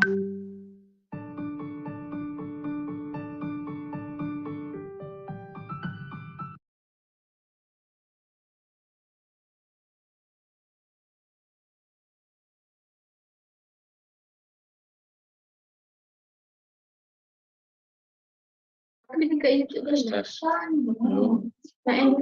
Bên kỹ chữ là son đúng không? Và em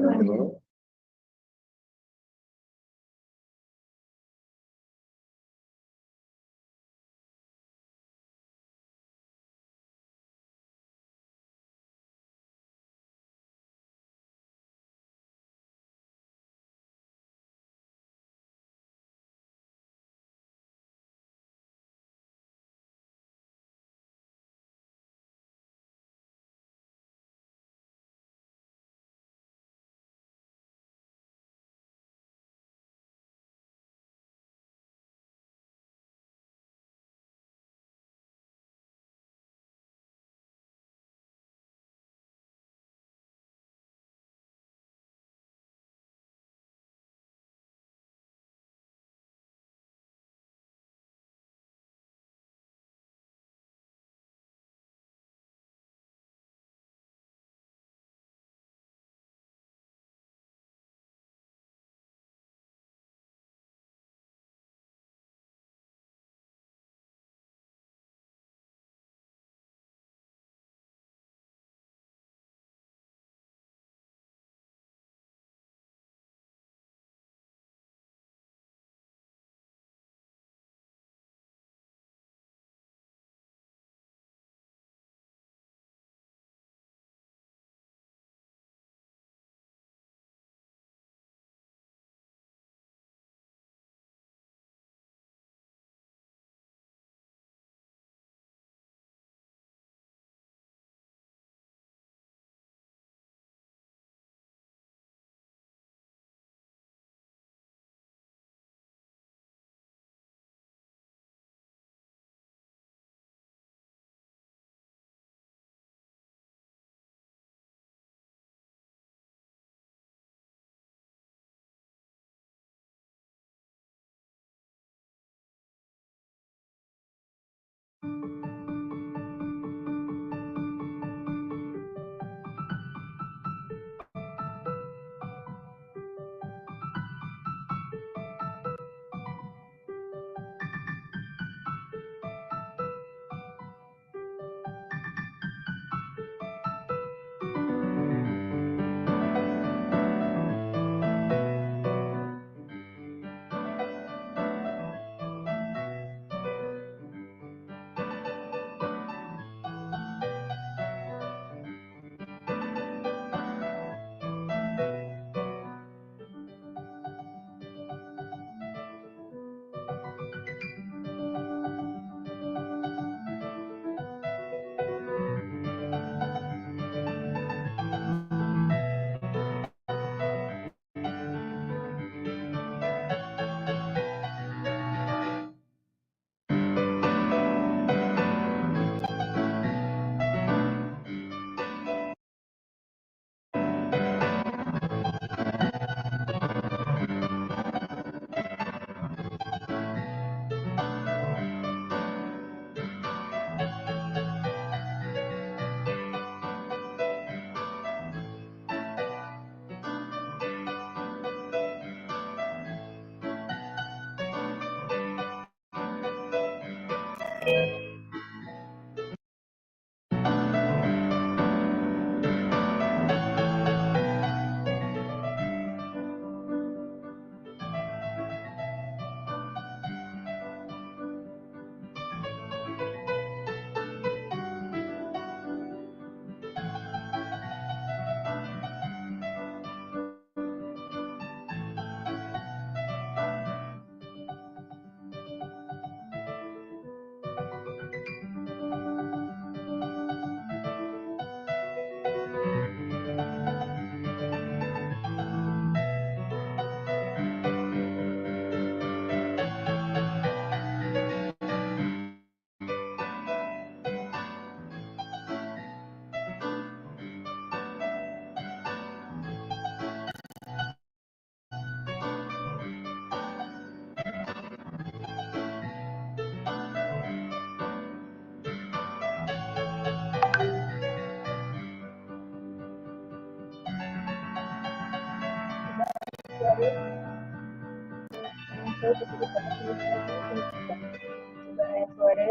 Saya tersebut pada tulis satu tidak. Sebagai suara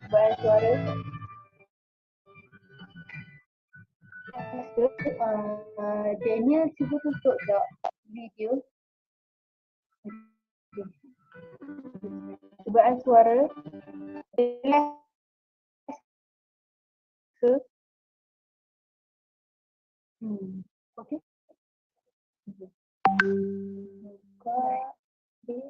dengan suara okey. Sebagai suara Daniel cuba tutup tak video. Cubaan suara jelas ke? Okey. Buka di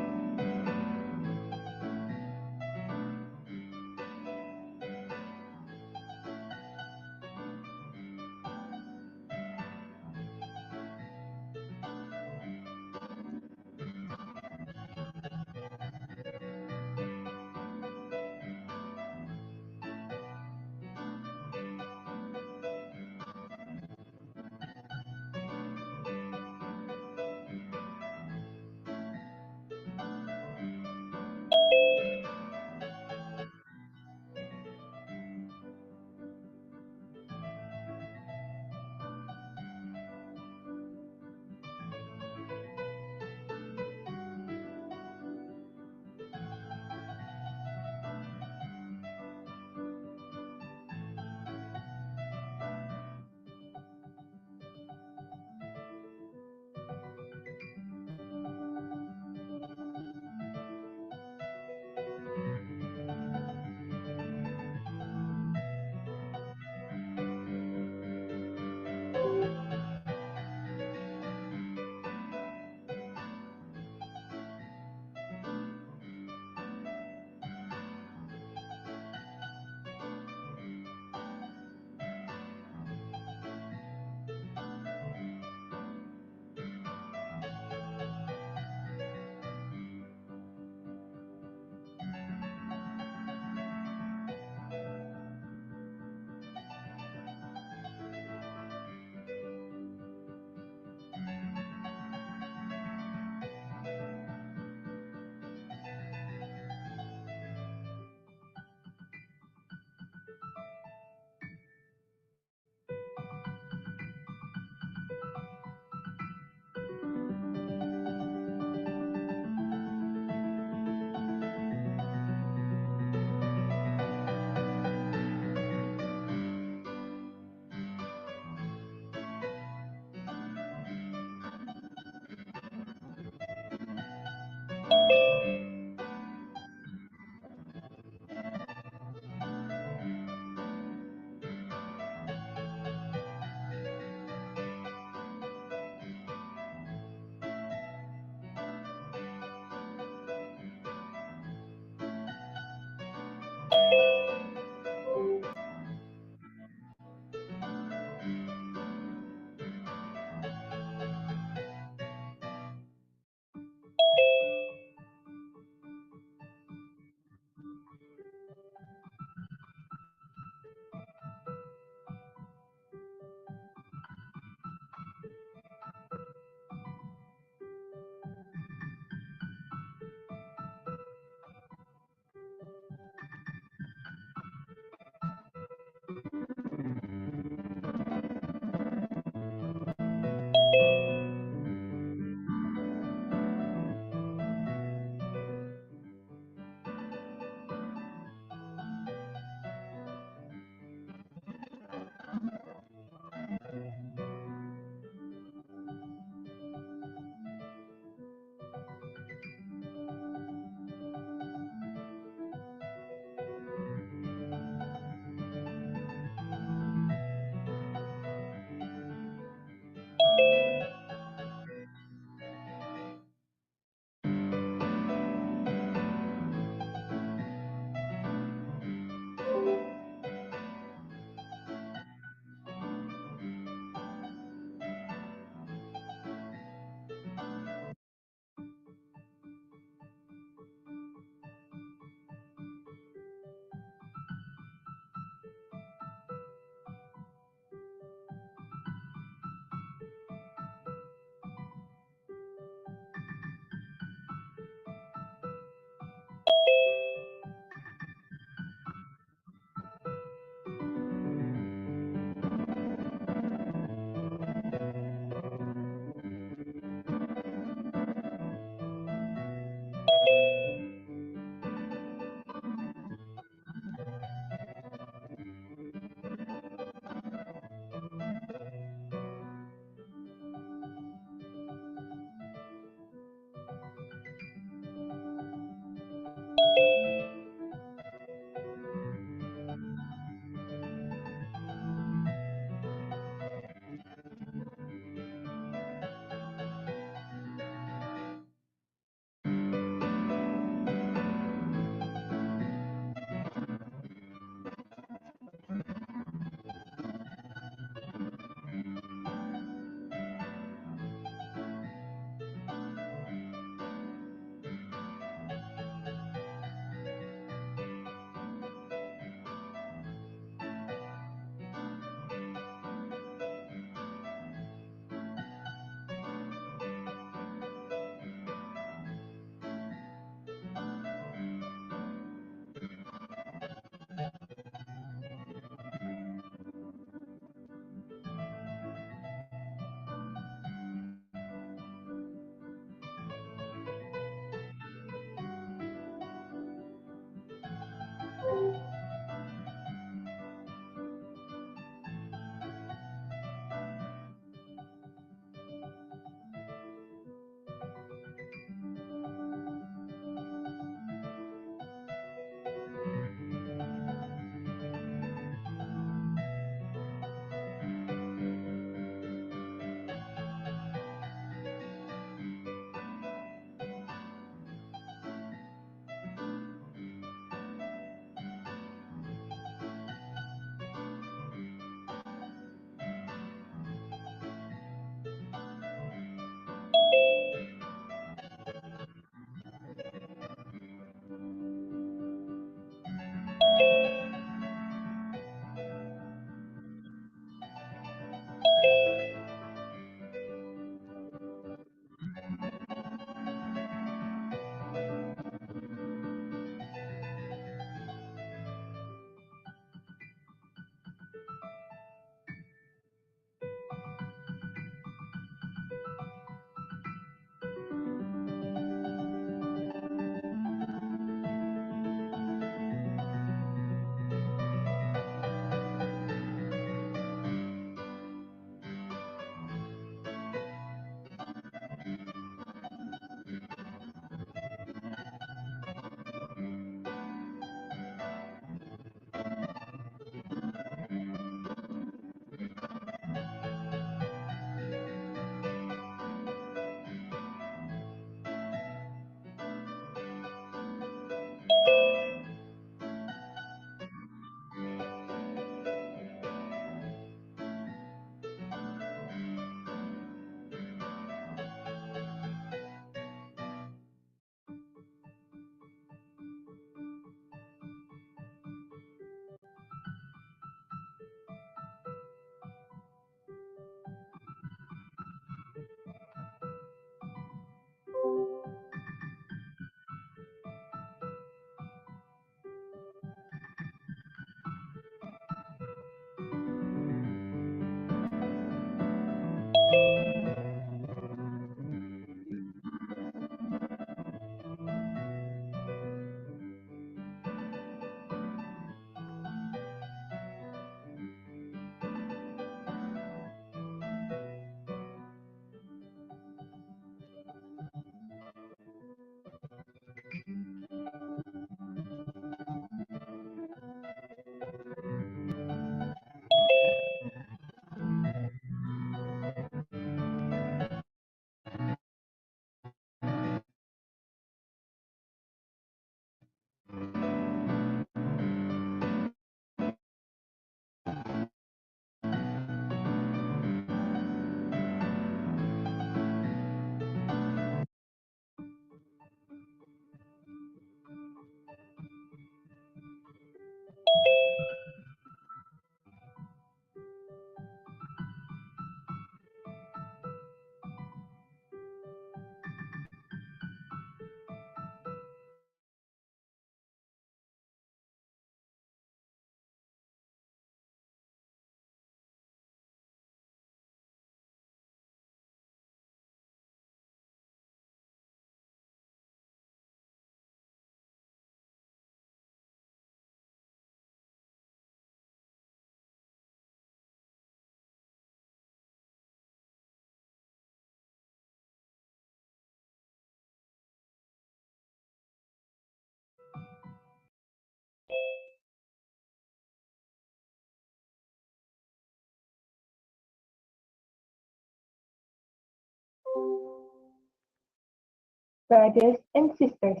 brothers and sisters.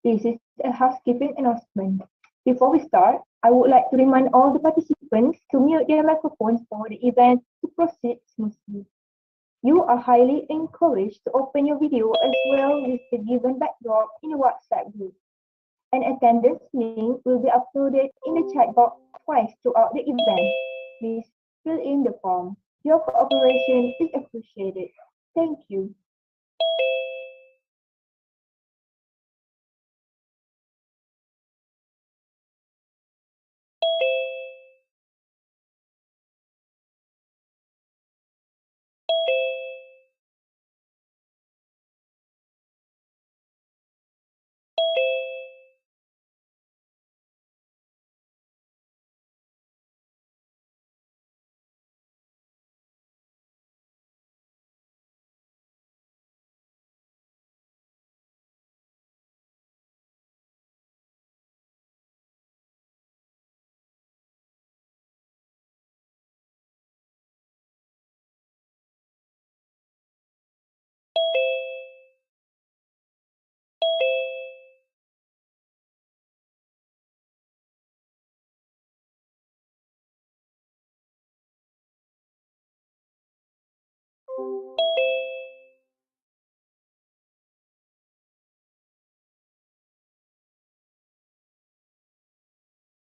This is a housekeeping announcement. Before we start, I would like to remind all the participants to mute their microphones for the event to proceed smoothly. You are highly encouraged to open your video as well with the given backdrop in the WhatsApp group. An attendance link will be uploaded in the chat box twice throughout the event. Please fill in the form. Your cooperation is appreciated. Thank you.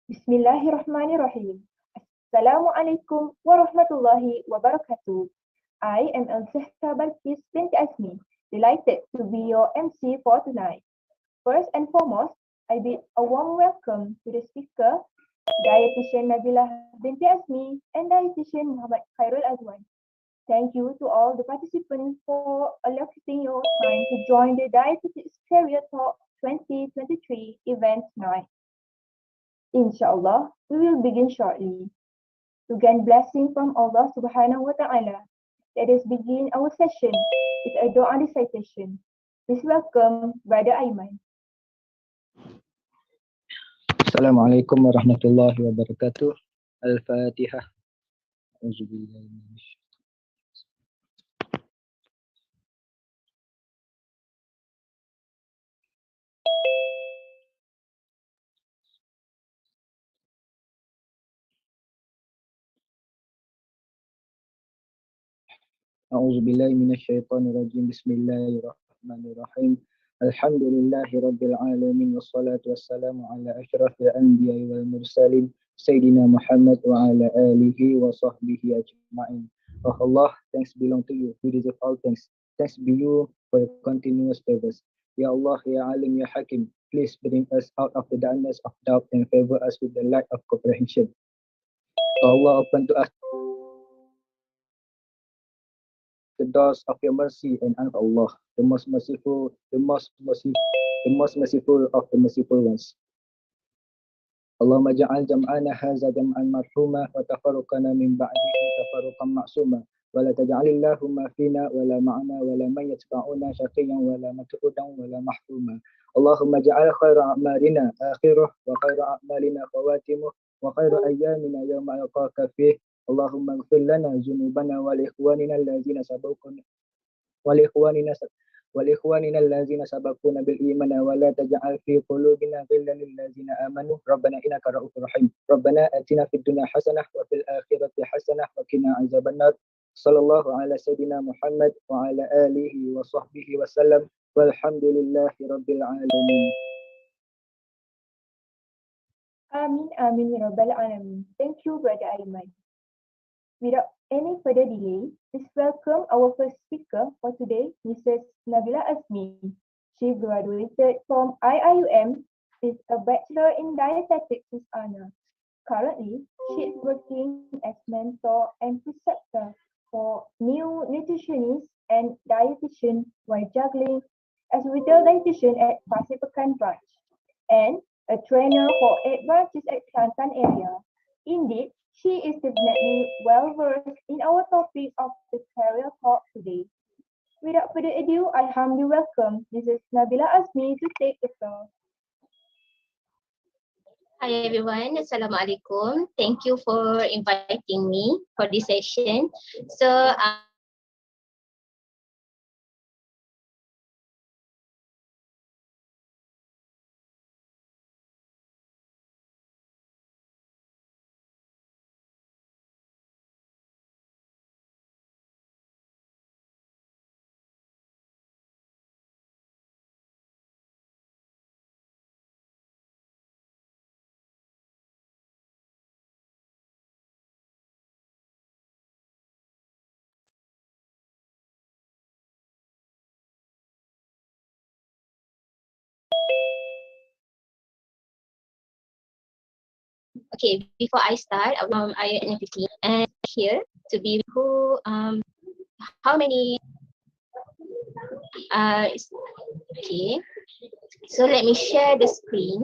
Bismillahirrahmanirrahim. Assalamualaikum warahmatullahi wabarakatuh. I am Al-Zahra Balkis binti Azmi, delighted to be your MC for tonight. First and foremost, I bid a warm welcome to the speaker, Dietitian Nabila binti Azmi and Dietitian Muhammad Khairul Azwan. Thank you to all the participants for allocating your time to join the Dietetics Career Talk 2023 event tonight. Inshallah, we will begin shortly. To gain blessing from Allah Subhanahu wa Ta'ala, let us begin our session with a dua recitation. Please welcome Brother Aiman. Assalamualaikum warahmatullahi wabarakatuh. Al-Fatihah. A'udzubillahi minasyaitonirrajim. Bismillahirrahmanirrahim. Alhamdulillahi rabbil alamin wassalatu wassalamu ala asyrafil anbiya'i wal mursalin Sayyidina Muhammad wa ala alihi wa sahbihi ajma'in. Oh Allah, thanks belong to you. You deserve all thanks. Thanks be you for your continuous favors. Ya Allah, Ya Alim, Ya Hakim, please bring us out of the darkness of doubt and favor us with the light of comprehension. Oh Allah, open to us the doors of your mercy and honor, Allah, the most merciful of the merciful ones. Allahumma ja'al jam'ana hadza jam'an marhuma wa tafarruqana min ba'dihi tafarruqan ma'suma wa la taj'alillahumma fina wa la ma'ana wa la man yatba'una shaqiyyan wa la matrudan wa la mahfuma. Allahumma ja'al khaira a'malina akhiruh wa khaira a'malina khawatimuh wa khaira ayyamina yawma alqaka fih. Allahumma ighfir lana dhunubana wa li ikhwanina allazina sabaquna allazina sabaquna bil iman wa la taj'al fi qulubina ghillan lil ladzina amanu rabbana innaka ra'ufur rahim. Rabbana atina fid dunya hasanah wa fil akhirati hasanah wa qina azabannar. Sallallahu ala sayyidina Muhammad wa ala alihi wa sahbihi wa sallam. Walhamdulillahi rabbil alamin. Amin, amin, ya Rabbal Alamin. Thank you, Brother Aiman. Without any further delay, please welcome our first speaker for today, Mrs. Nabila Azmi. She graduated from IIUM with a Bachelor in Dietetics with honor. Currently, she is working as mentor and preceptor for new nutritionists and dietitian while juggling as retail dietitian at Pasir Pekan branch and a trainer for 8 branches at Kelantan area. Indeed, she is definitely well versed in our topic of the career talk today. Without further ado, I humbly welcome Mrs. Nabila Azmi to take the floor. Hi everyone, Assalamualaikum. Thank you for inviting me for this session. So Okay, before I start, I identity and here to be who how many okay. So let me share the screen.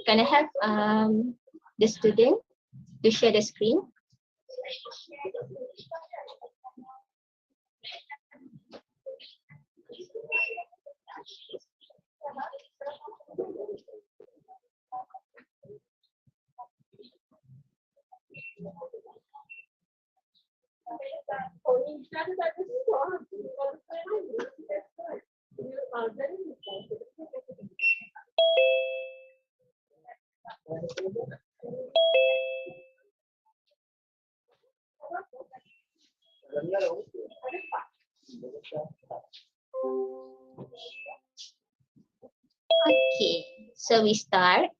Can I have the student to share the screen? Okay, so we start.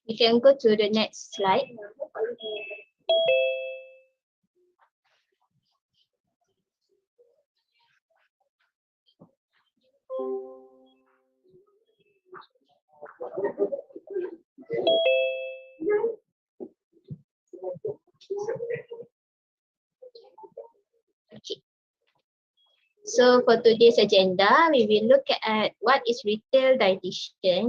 We can go to the next slide. Okay. So for today's agenda, we will look at what is retail dietitian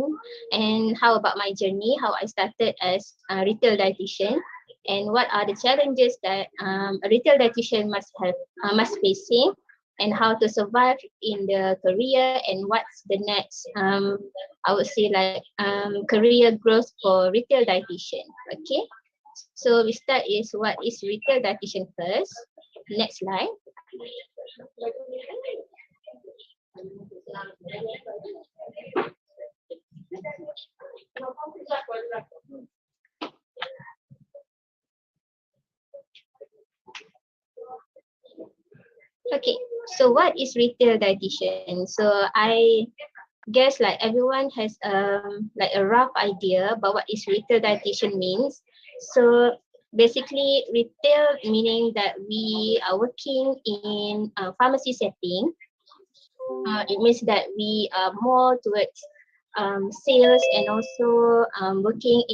and how about my journey, how I started as a retail dietitian, and what are the challenges that a retail dietitian must facing, and how to survive in the career, and what's the next I would say like career growth for retail dietitian. Okay, so we start is what is retail dietitian first. Next slide. Okay, so what is retail dietitian? So I guess like everyone has like a rough idea about what is retail dietitian means. So basically retail meaning that we are working in a pharmacy setting. It means that we are more towards sales and also working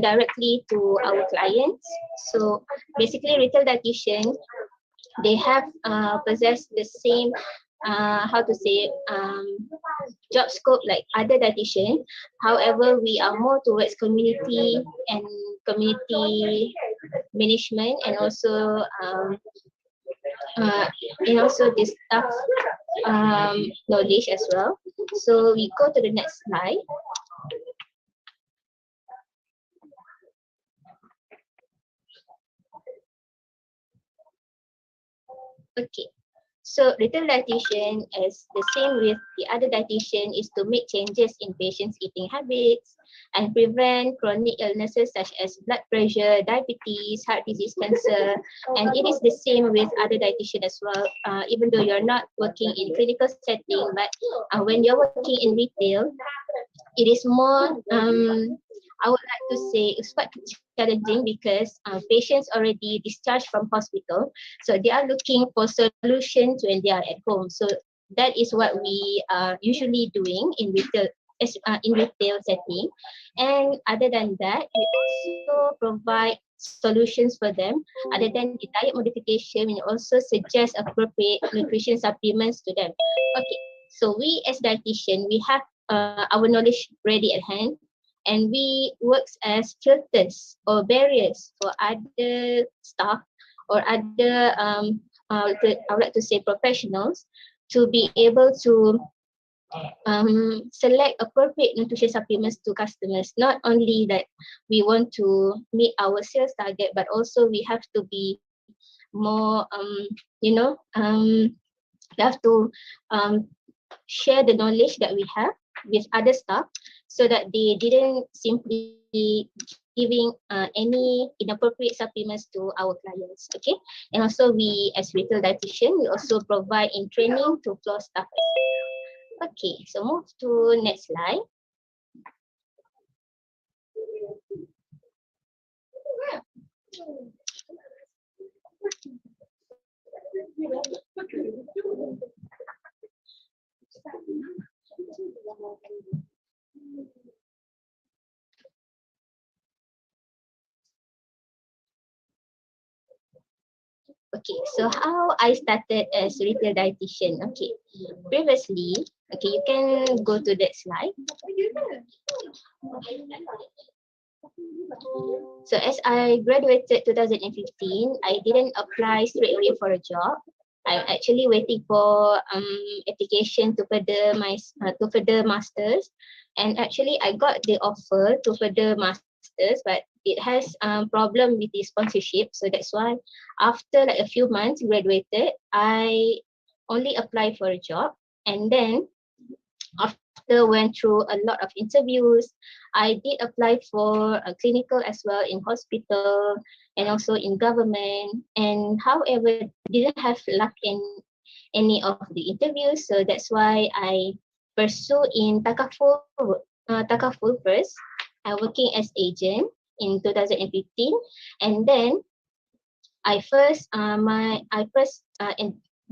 directly to our clients. So basically retail dietitian, they have possessed the same how to say job scope like other dietitian. However, we are more towards community and community management uh, and also this staff knowledge as well. So we go to the next slide. Okay. So retail dietitian is the same with the other dietitian is to make changes in patients' eating habits and prevent chronic illnesses such as blood pressure, diabetes, heart disease, cancer. And it is the same with other dietitian as well. Even though you're not working in clinical setting, but when you're working in retail, it is more I would like to say it's quite challenging because patients already discharged from hospital, so they are looking for solutions when they are at home. So that is what we are usually doing in retail setting. And other than that, we also provide solutions for them. Other than the diet modification, we also suggest appropriate nutrition supplements to them. Okay, so we as dietitian, we have our knowledge ready at hand, and we works as filters or barriers for other staff or other I would like to say professionals to be able to select appropriate nutrition supplements to customers. Not only that we want to meet our sales target, but also we have to be more you know we have to um, share the knowledge that we have with other staff so that they didn't simply giving any inappropriate supplements to our clients. Okay, and also we as retail dietitian, we also provide in training to floor staff. Okay, so move to next slide. Okay, so how I started as retail dietitian. Okay, previously, okay, you can go to that slide. So as I graduated 2015, I didn't apply straight away for a job. I'm actually waiting for application to further my to further masters, and actually I got the offer to further masters, but it has problem with the sponsorship. So that's why after like a few months graduated, I only applied for a job, and then after went through a lot of interviews, I did apply for a clinical as well in hospital and also in government. And however, didn't have luck in any of the interviews. So that's why I pursue in Takaful first. I working as agent in 2015, and then I first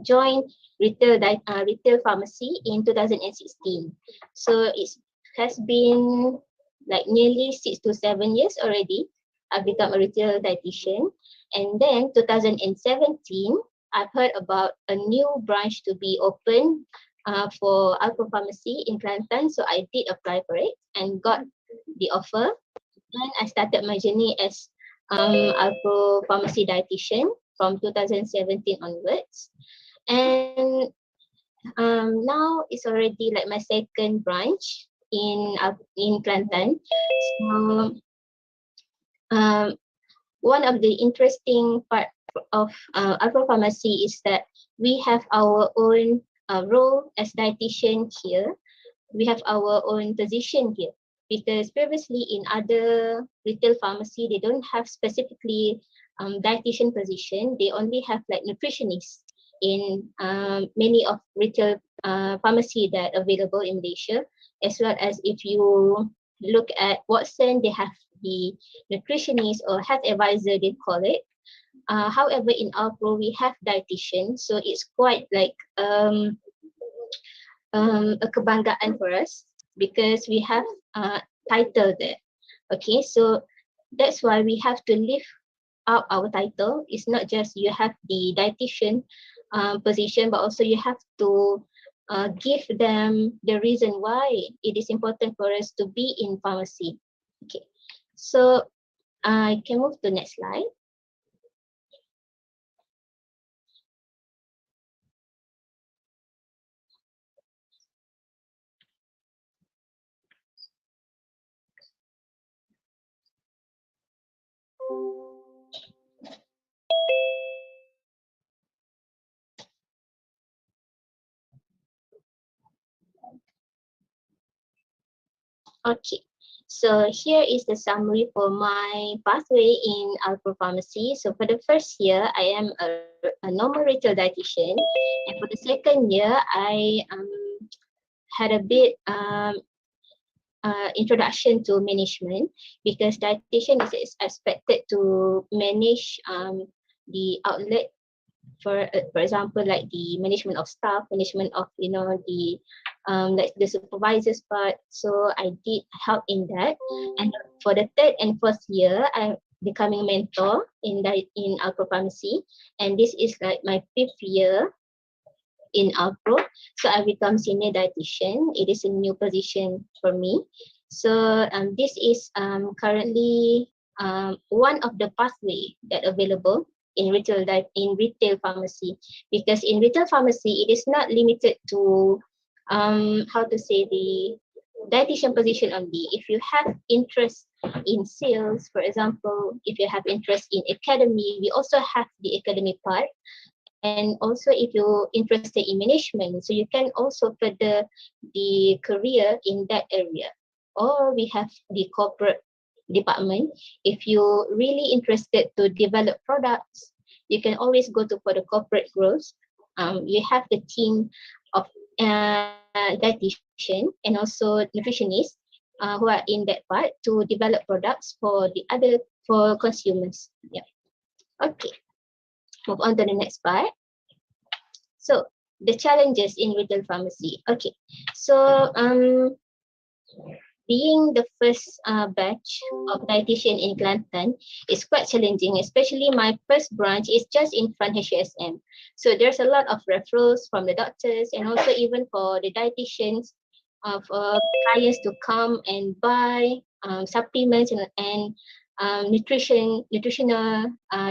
joined retail pharmacy in 2016. So it has been like nearly 6 to 7 years already. I've become a retail dietitian, and then 2017 I've heard about a new branch to be open for Alpha Pharmacy in Kelantan. So I did apply for it and got the offer. And I started my journey as Alpha Pharmacy dietitian from 2017 onwards. And now it's already like my second branch in Kelantan. So um, one of the interesting part of Alpha Pharmacy is that we have our own role as dietitian here. We have our own position here, because previously in other retail pharmacy they don't have specifically dietitian position. They only have like nutritionists in many of retail pharmacy that available in Malaysia. As well as if you look at Watson, they have the nutritionist or health advisor, they call it. However, in our pro we have dietitian, so it's quite like a kebanggaan for us because we have title there. Okay, so that's why we have to lift up our title. It's not just you have the dietitian position, but also you have to give them the reason why it is important for us to be in pharmacy. Okay, so I can move to next slide. Okay, so here is the summary for my pathway in Alpha Pharmacy. So for the first year, I am a normal retail dietitian, and for the second year, I had a bit introduction to management, because dietitian is expected to manage the outlet, for example, like the management of staff, management of the like the supervisors part. So I did help in that. And for the third and fourth year, I'm becoming mentor in Alpro Pharmacy, and this is like my fifth year in Alpro. So I become senior dietitian. It is a new position for me. So this is currently one of the pathway that available in retail pharmacy, because in retail pharmacy it is not limited to how to say the dietitian position only. If you have interest in sales, for example, if you have interest in academy, we also have the academy part. And also if you're interested in management, so you can also further the career in that area. Or we have the corporate department. If you're really interested to develop products, you can always go to for the corporate growth. You have the team of dietitian and also nutritionists who are in that part to develop products for the other for consumers. Yeah. Okay, move on to the next part. So the challenges in retail pharmacy. Okay, so being the first batch of dietitian in Kelantan is quite challenging, especially my first branch is just in front HSM. So there's a lot of referrals from the doctors and also even for the dietitians of clients to come and buy supplements and nutritional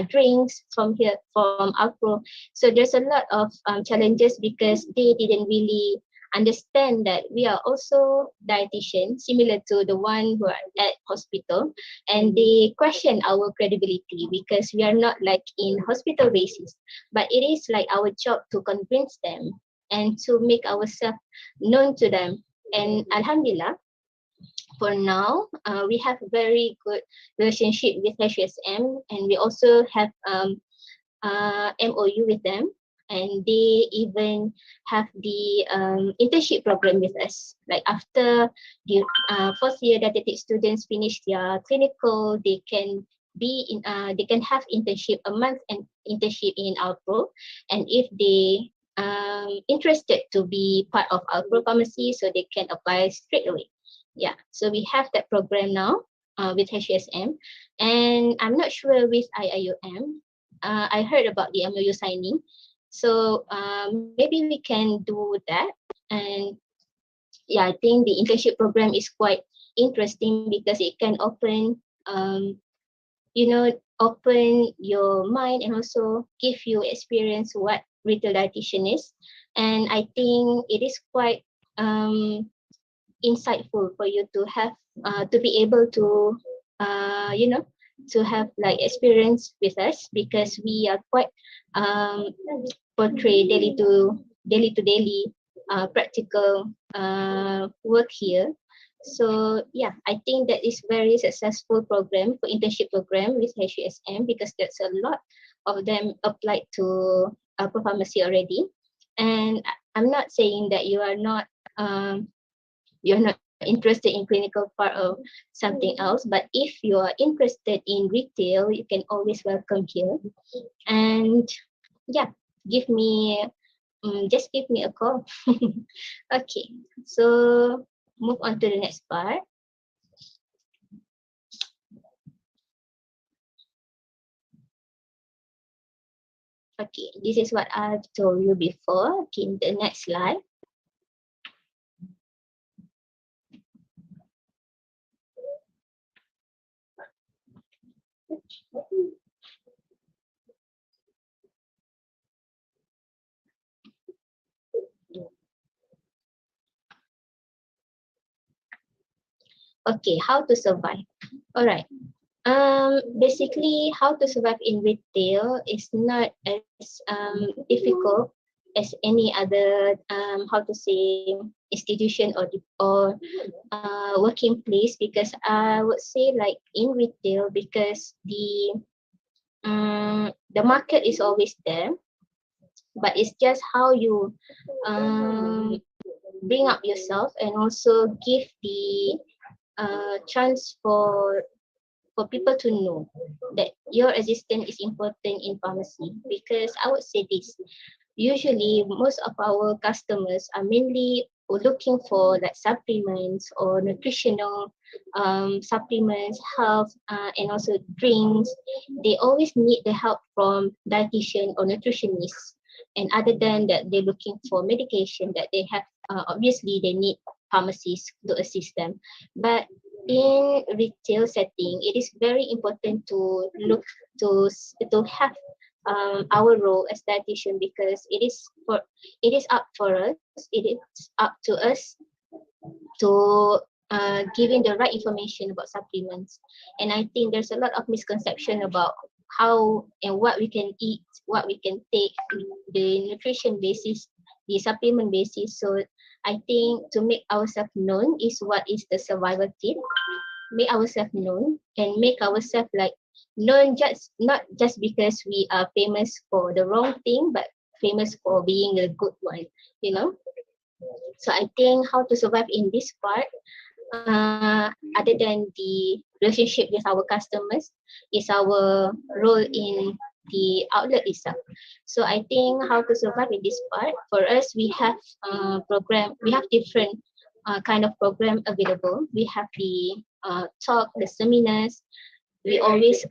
drinks from here from Alpro. So there's a lot of challenges because they didn't really understand that we are also dietitians similar to the one who are at hospital, and they question our credibility because we are not like in hospital basis, but it is like our job to convince them and to make ourselves known to them. And alhamdulillah, for now we have very good relationship with HSM, and we also have MOU with them, and they even have the internship program with us. Like after the fourth year dietetic students finish their clinical, they can have internship, a month and internship in our pro, and if they interested to be part of our pro pharmacy, so they can apply straight away. Yeah, so we have that program now with HSM, and I'm not sure with IIUM. I heard about the MOU signing. So maybe we can do that. And yeah, I think the internship program is quite interesting because it can open your mind and also give you experience what retail dietitian is. And I think it is quite insightful for you to have to be able to you know to have like experience with us because we are quite um portray daily to daily practical work here. So yeah, I think that is very successful program for internship program with HUSM because that's a lot of them applied to upper pharmacy already. And I'm not saying that you're not interested in clinical part of something else, but if you are interested in retail, you can always welcome here. And yeah, give me just give me a call. Okay, so move on to the next part. Okay, this is what I've told you before. Okay, the next slide. Okay, how to survive. All right. Basically, how to survive in retail is not as difficult as any other how to say institution or working place, because I would say like in retail, because the market is always there, but it's just how you um bring up yourself and also give the chance for people to know that your existence is important in pharmacy. Because I would say this, usually most of our customers are mainly looking for like supplements or nutritional supplements, health and also drinks. They always need the help from dietitian or nutritionist. And other than that, they're looking for medication that they have. Obviously, they need pharmacists to assist them. But in retail setting, it is very important to look to have our role as dietitian, because it is up for us. It is up to us to giving the right information about supplements. And I think there's a lot of misconception about how and what we can eat, what we can take, the nutrition basis, the supplement basis. So I think to make ourselves known is what is the survival tip. Make ourselves known and make ourselves like known, just not just because we are famous for the wrong thing, but famous for being a good one, you know. So I think how to survive in this part, other than the relationship with our customers, is our role in the outlet itself. So I think how to survive in this part, for us we have we have different kind of program available. We have the talk, the seminars. We always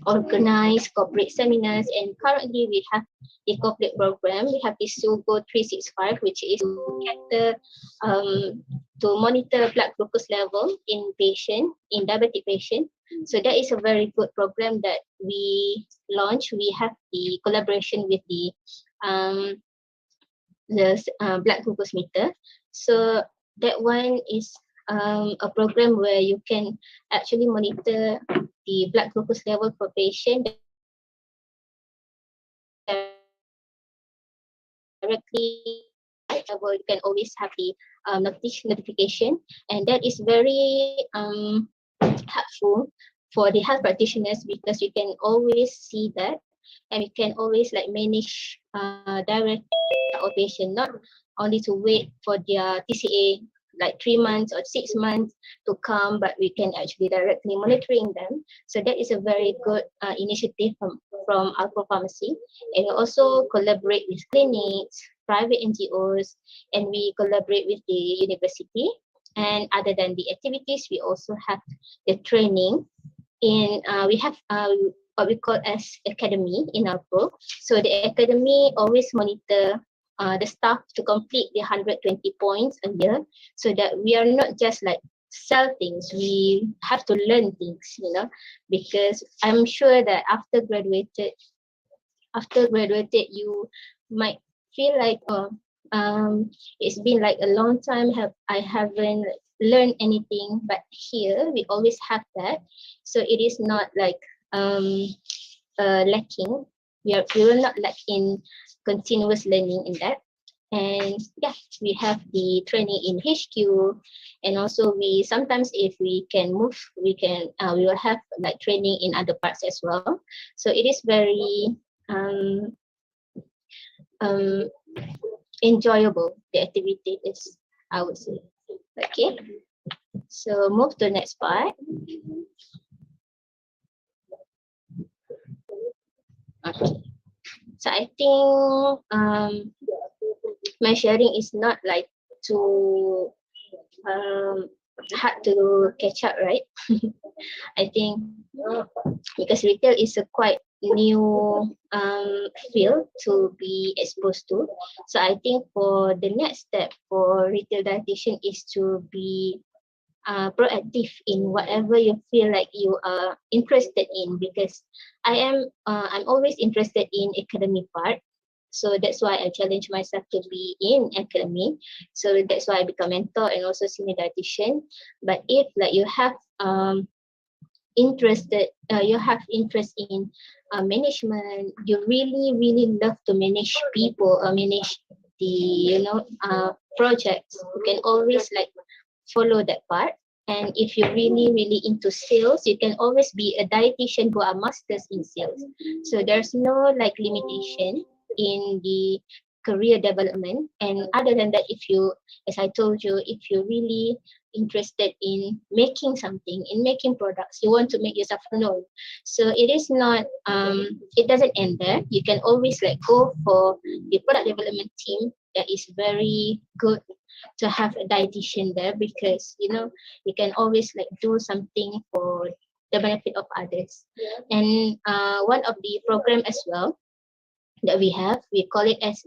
organize corporate seminars, and currently we have the corporate program. We have the SUGO 365, which is to cater to monitor blood glucose level in diabetic patient. So that is a very good program that we launched. We have the collaboration with um, the blood glucose meter. So that one is a program where you can actually monitor the blood glucose level for patient directly level. You can always have the notification, and that is very helpful for the health practitioners, because you can always see that, and we can always like manage direct our patient, not only to wait for their TCA like 3 months or 6 months to come, but we can actually directly monitoring them. So that is a very good initiative from Alpha Pharmacy. And we also collaborate with clinics, private NGOs, and we collaborate with the university. And other than the activities, we also have the training in we have what we call as academy in our group. So the academy always monitor the staff to complete the 120 points a year, so that we are not just like sell things, we have to learn things, because I'm sure that after graduated you might feel like, oh, it's been like a long time I haven't learned anything, but here we always have that. So it is not like lacking. We will not lack in continuous learning in that. And yeah, we have the training in HQ, and also we sometimes, if we can move, we will have like training in other parts as well. So it is very um, um, enjoyable. The activity is, I would say. Okay, so move to the next part. Okay. So I think my sharing is not like too hard to catch up, right? I think because retail is a quite new field to be exposed to. So I think for the next step for retail dietitian is to be proactive in whatever you feel like you are interested in, because I'm always interested in academic part. So that's why I challenge myself to be in academy. So that's why I become mentor and also senior dietitian. But if like you have interest in management, you really love to manage people or manage the projects, you can always like follow that part. And if you're really into sales, you can always be a dietitian who are masters in sales. So there's no like limitation in the career development. And other than that, if you, as I told you, if you're really interested in making something, in making products, you want to make yourself known. So it is not it doesn't end there. You can always like go for the product development team. That is very good to have a dietitian there, because you can always like do something for the benefit of others. And one of the program as well that we call it as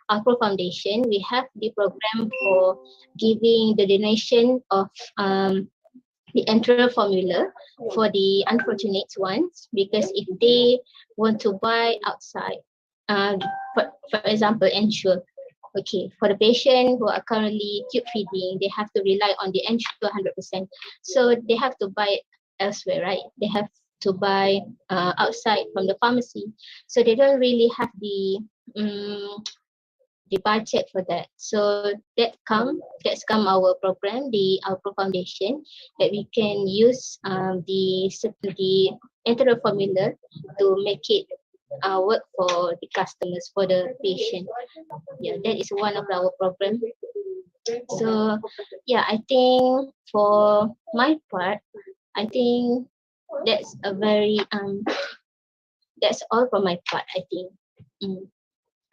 Afro Foundation. We have the program for giving the donation of the enteral formula for the unfortunate ones, because if they want to buy outside, uh, for example, ensure, okay, for the patient who are currently tube feeding, they have to rely on the ensure 100%. So they have to buy it elsewhere, right? They have to buy outside from the pharmacy. So they don't really have the budget for that. So that's come our program, the Alpro Foundation, that we can use the enteral formula to make it work for the customers, for the patient. Yeah, that is one of our program. So yeah, I think for my part, I think that's a very that's all from my part, I think. Mm.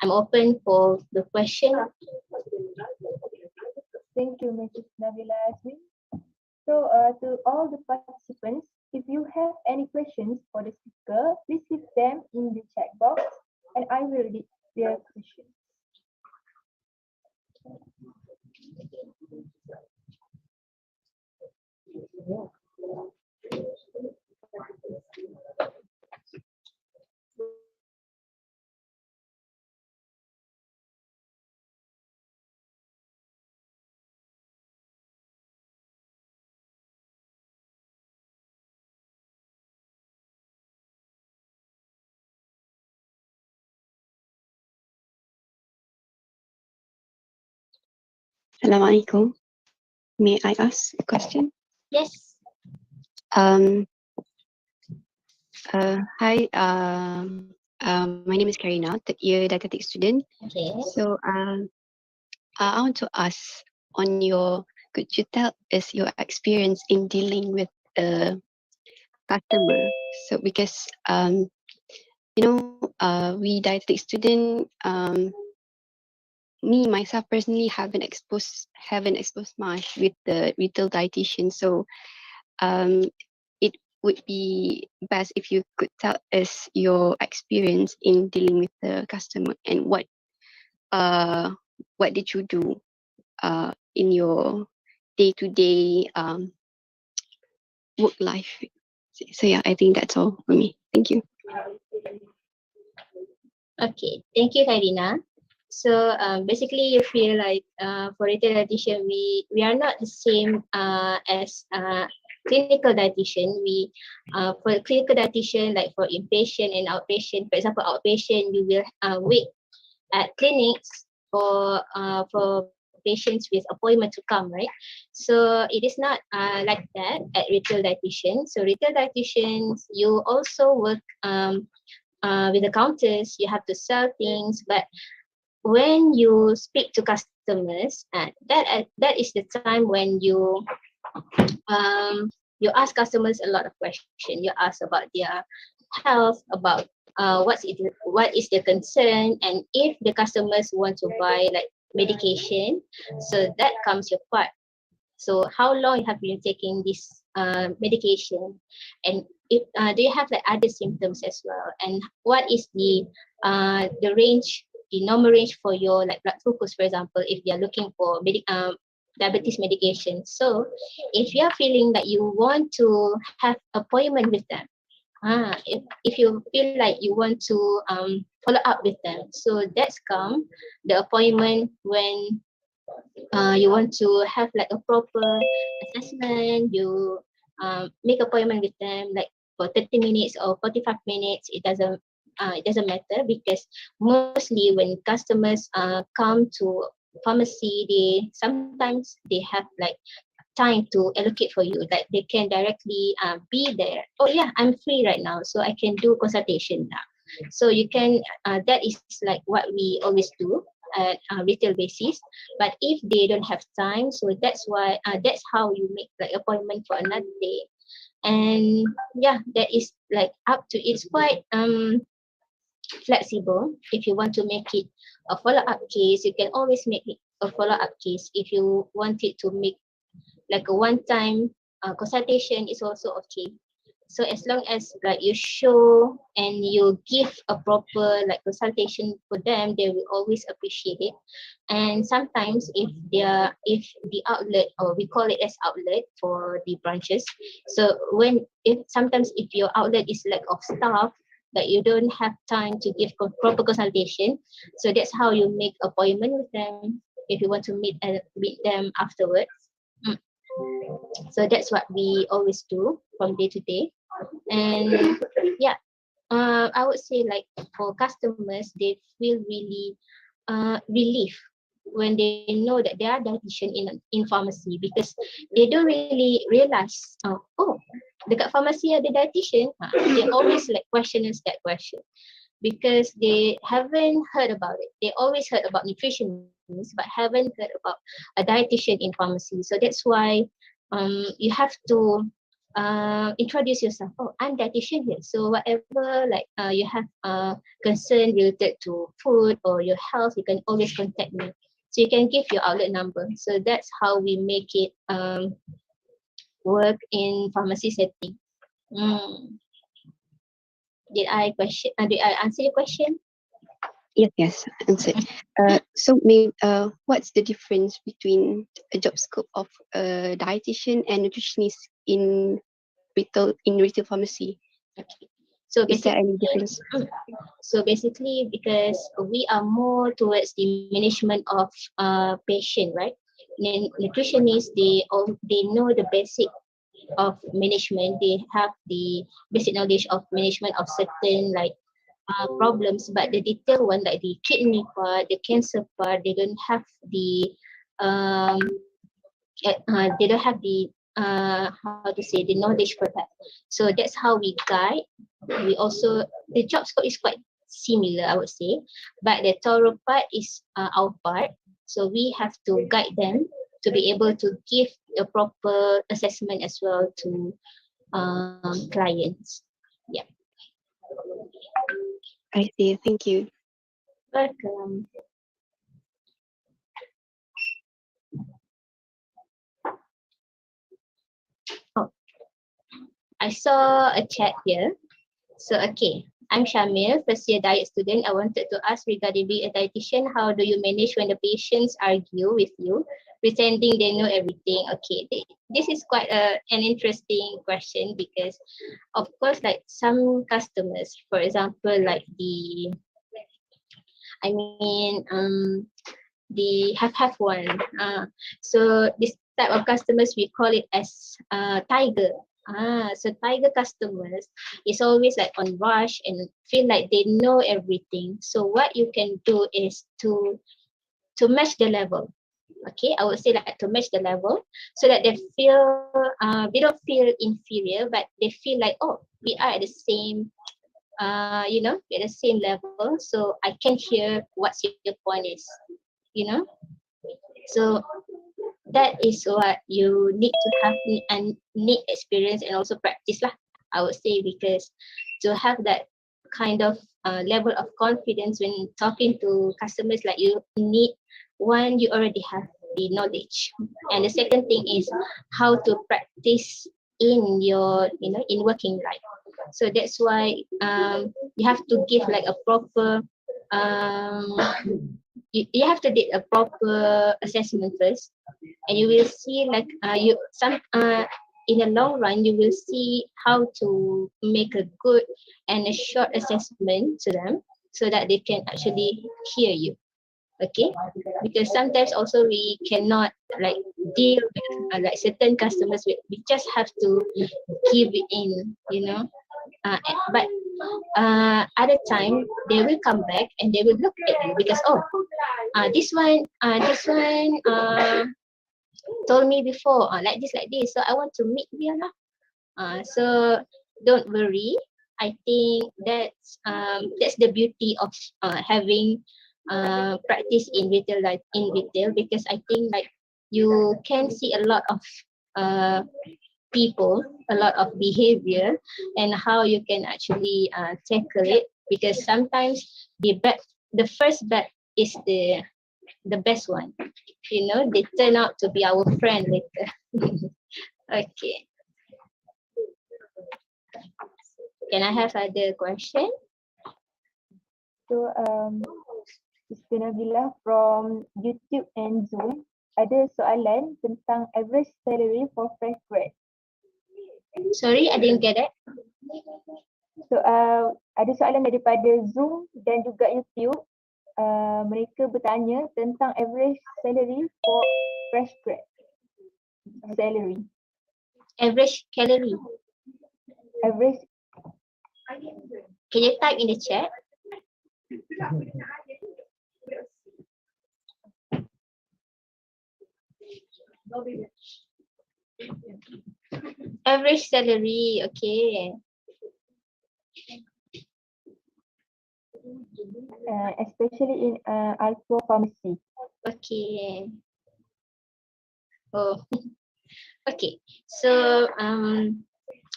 I'm open for the question. Thank you, Mrs. Nabila Azmi. So, to all the participants, if you have any questions for the speaker, please leave them in the chat box and I will read their questions. Assalamualaikum. May I ask a question? Yes. Um, Hi, my name is Karina, third year dietetics student. Okay. So, I want to ask on your, could you tell us your experience in dealing with a customer? So, because, we dietetics student, me myself personally haven't exposed much with the retail dietitian. So, um, it would be best if you could tell us your experience in dealing with the customer and what did you do in your day-to-day work life. So yeah, I think that's all for me. Thank you. Okay. Thank you, Karina. So basically, you feel like for retail dietitian, we are not the same as clinical dietitian. We for clinical dietitian, like for inpatient and outpatient. For example, outpatient, you will wait at clinics for patients with appointment to come, right? So it is not like that at retail dietitian. So retail dietitians, you also work with the counters. You have to sell things, but when you speak to customers, that is the time when you ask customers a lot of questions. You ask about their health, about what is their concern, and if the customers want to buy like medication, so that comes your part. So how long have you been taking this medication, and if do you have like other symptoms as well, and what is the range, the normal range for your like blood glucose, for example, if you are looking for diabetes medication. So if you are feeling that you want to have appointment with them, if you feel like you want to follow up with them, so that's come the appointment when you want to have like a proper assessment. You make appointment with them like for 30 minutes or 45 minutes. It doesn't matter, because mostly when customers come to pharmacy, they sometimes they have like time to allocate for you, like they can directly be there. Oh yeah, I'm free right now, so I can do consultation now. So you can that is like what we always do at retail basis. But if they don't have time, so that's how you make like appointment for another day. And yeah, that is like up to, it's quite flexible. If you want to make it a follow-up case, you can always make it a follow-up case. If you want it to make like a one-time consultation, is also okay. So as long as like you show and you give a proper like consultation for them, they will always appreciate it. And sometimes if the outlet, or we call it as outlet for the branches, so when if sometimes if your outlet is lack of staff, that you don't have time to give proper consultation, so that's how you make appointment with them if you want to meet them afterwards. Mm. So that's what we always do from day to day. And yeah, I would say like for customers, they feel really relief when they know that they are dietitian in pharmacy, because they don't really realize, oh, dekat pharmacy ada dietitian. They always like question us that question, because they haven't heard about it. They always heard about nutritionists, but haven't heard about a dietitian in pharmacy. So that's why you have to introduce yourself. Oh, I'm dietitian here. So whatever like you have concern related to food or your health, you can always contact me. So you can give your outlet number. So that's how we make it work in pharmacy setting. Mm. Did I answer your question? Yes, answered. So what's the difference between a job scope of a dietitian and nutritionist in retail pharmacy? Okay. So Is there any basically, difference? because we are more towards the management of patient, right? Then nutritionists, they know the basic of management. They have the basic knowledge of management of certain like problems, but the detailed one like the kidney part, the cancer part, um they don't have the how to say the knowledge for that. So that's how we guide. We also the job scope is quite similar, I would say, but the thorough part is our part. So we have to guide them to be able to give a proper assessment as well to clients. Yeah, I see. Thank you. welcome. Oh, I saw a chat here. So okay, I'm Shamil, first year diet student. I wanted to ask regarding being a dietitian, how do you manage when the patients argue with you, pretending they know everything? Okay, this is quite an interesting question because, of course, like some customers, for example, like I mean, the have one. So this type of customers we call it as tiger. So tiger customers is always like on rush and feel like they know everything. So what you can do is to match the level. Okay, I would say like to match the level so that they don't feel inferior, but they feel like, oh, we are at the same at the same level, so I can hear what's your point is, you know. So that is what you need to have and need experience and also practice lah. I would say because to have that kind of level of confidence when talking to customers, like you need one, you already have the knowledge, and the second thing is how to practice in your in working life. So that's why you have to give like a proper you have to do a proper assessment first, and you will see like you some in the long run you will see how to make a good and a short assessment to them so that they can actually hear you. Okay, because sometimes also we cannot like deal with like certain customers, we just have to give it in, but other time they will come back and they will look at you because, oh, this one told me before like this, so I want to meet you lah. So don't worry. I think that's the beauty of having practice in retail, like in retail, because I think like you can see a lot of uh, people, a lot of behavior, and how you can actually tackle it. Because sometimes the first bet is the best one. They turn out to be our friend later. Okay. Can I have other question? So, Sister Nabila from YouTube and Zoom, ada soalan tentang average salary for fresh grad. Sorry, I didn't get it. So, ada soalan daripada Zoom dan juga YouTube. Mereka bertanya tentang average salary for fresh grad. Salary. Average calorie. Average. Can you type in the chat? Average salary, okay. Especially in Alpha Pharmacy. Okay. Oh, okay. So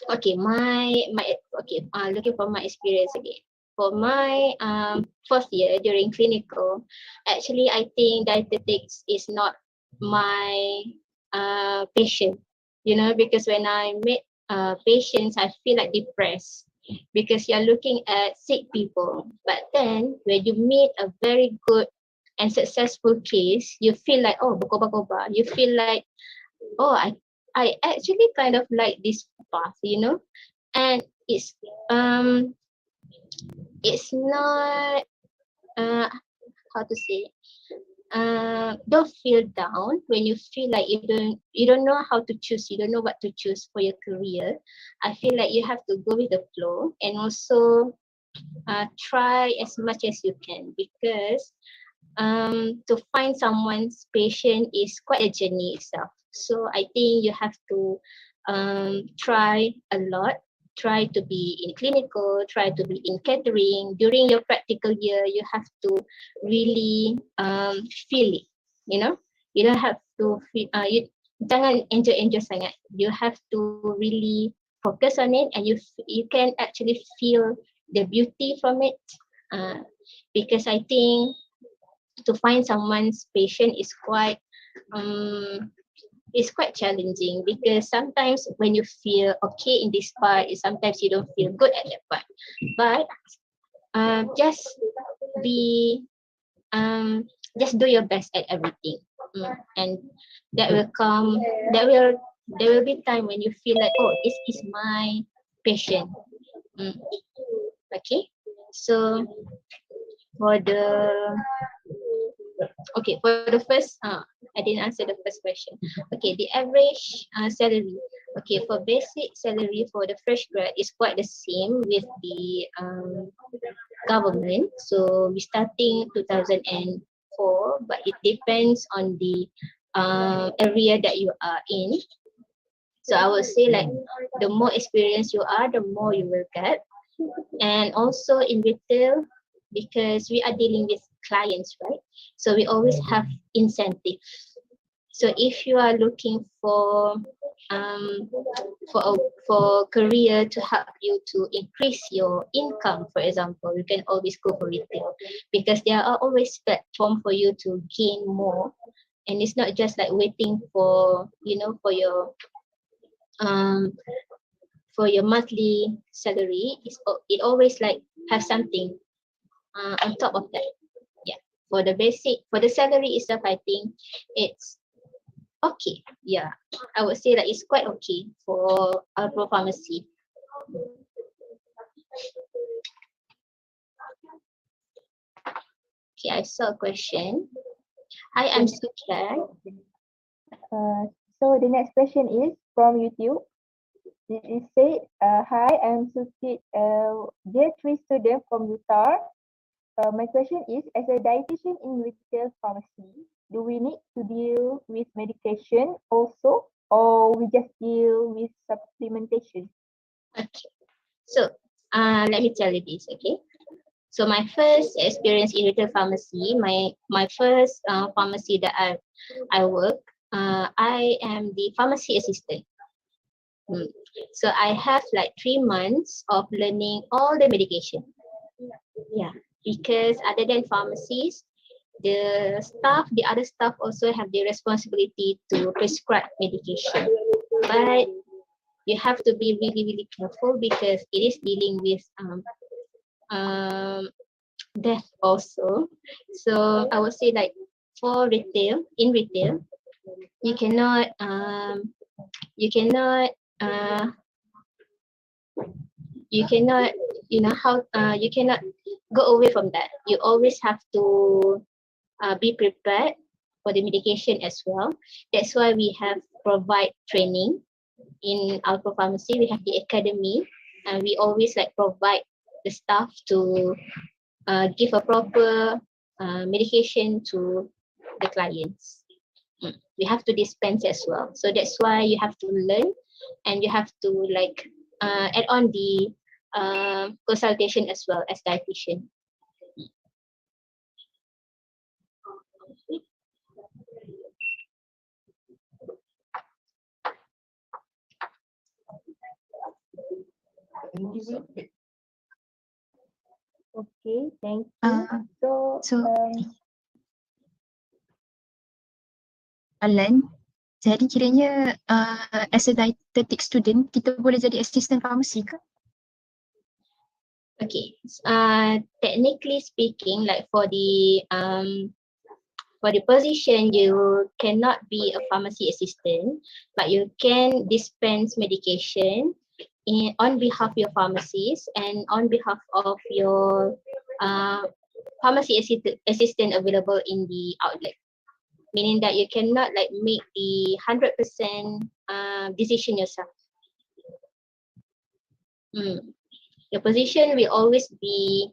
Okay, looking for my experience again. For my fourth year during clinical, actually I think dietetics is not my patient. You know, because when I meet patients, I feel like depressed because you're looking at sick people. But then when you meet a very good and successful case, you feel like, oh, bukoba. You feel like, oh, I actually kind of like this path, you know, and um it's not uh how to say, don't feel down when you feel like you don't know how to choose, you don't know what to choose for your career. I feel like you have to go with the flow and also try as much as you can, because to find someone's patient is quite a journey itself. So I think you have to try a lot. Try to be in clinical, try to be in catering. During your practical year, you have to really feel it. You know, you don't have to feel. Jangan enjoy sangat. You have to really focus on it, and you can actually feel the beauty from it. Uh, because I think to find someone's patient um is quite challenging, because sometimes when you feel okay in this part, sometimes you don't feel good at that part. But just be just do your best at everything. And that will come that will there will be time when you feel like, oh, this is my patient. mm. Okay, so for the okay, for the first, I didn't answer the first question. Okay, the average salary. Okay, for basic salary for the fresh grad is quite the same with the government. So we starting 2004, but it depends on the area that you are in. So I would say like the more experienced you are, the more you will get. And also in retail, because we are dealing with clients, right? So we always have incentive. So if you are looking um, for a for career to help you to increase your income, for example, you can always go for retail, because there are always platform for you to gain more. And it's not just like waiting for, um for your monthly salary. It always like have something on top of that. Yeah. For the salary itself, I think it's okay. Yeah. I would say that it's quite okay for agro pharmacy. Okay, I saw a question. Hi, I'm Sukha. Uh, so the next question is from YouTube. It said, "Hi, I'm Sukit, year 3 student from Uttar. My question is, as a dietitian in retail pharmacy, do we need to deal with medication also, or we just deal with supplementation?" Okay. So, let me tell you this, okay? So my first experience in retail pharmacy, my first pharmacy that I work, I am the pharmacy assistant. Mm. So I have like 3 months of learning all the medication. Yeah, because other than pharmacies, the other staff also have the responsibility to prescribe medication. But you have to be really, really careful, because it is dealing with um, death also. So I would say like in retail, you cannot you cannot uh, you cannot how you cannot go away from that. You always have to be prepared for the medication as well. That's why we have provide training in alpha pharmacy. We have the academy, and we always like provide the staff to give a proper medication to the clients. We have to dispense as well. So that's why you have to learn, and you have to like add on the consultation as well as dietitian. So, Okay, thank you. Uh, So, so Alan, jadi kiranya as a dietetic student, kita boleh jadi assistant pharmacy ke? okay. Technically speaking, like for the position, you cannot be a pharmacy assistant, but you can dispense medication on behalf of your pharmacist and on behalf of your uh, pharmacy assistant available in the outlet. Meaning that you cannot like make the 100% decision yourself. Your position will always be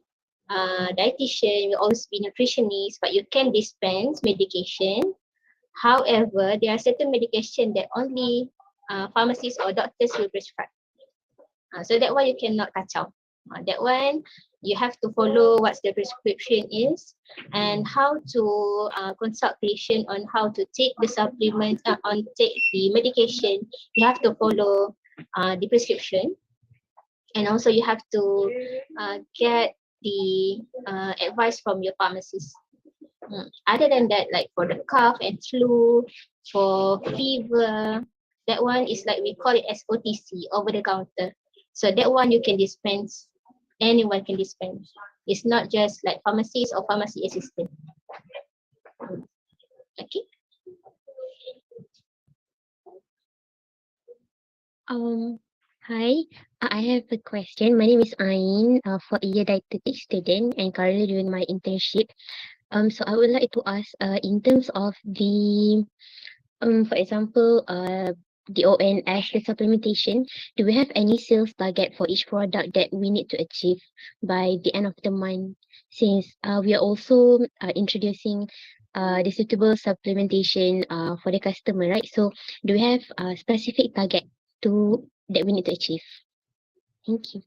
dietitian, will always be nutritionist, but you can dispense medication. However, there are certain medication that only pharmacists or doctors will prescribe. So that one you cannot kacau. That one you have to follow what the prescription is and how to consult patient on how to take the supplements, on take the medication. You have to follow the prescription, and also you have to get the advice from your pharmacist. Other than that, like for the cough and flu, for fever, that one is like we call it as OTC, over the counter. So that one you can dispense, anyone can dispense. It's not just like pharmacist or pharmacy assistant. Okay. Hi, I have a question. My name is Ain, for a year dietetics student and currently doing my internship. So I would like to ask, in terms of the, for example, the ONS, the supplementation, do we have any sales target for each product that we need to achieve by the end of the month? Since we are also introducing the suitable supplementation for the customer, right? So do we have a specific target that we need to achieve? Thank you.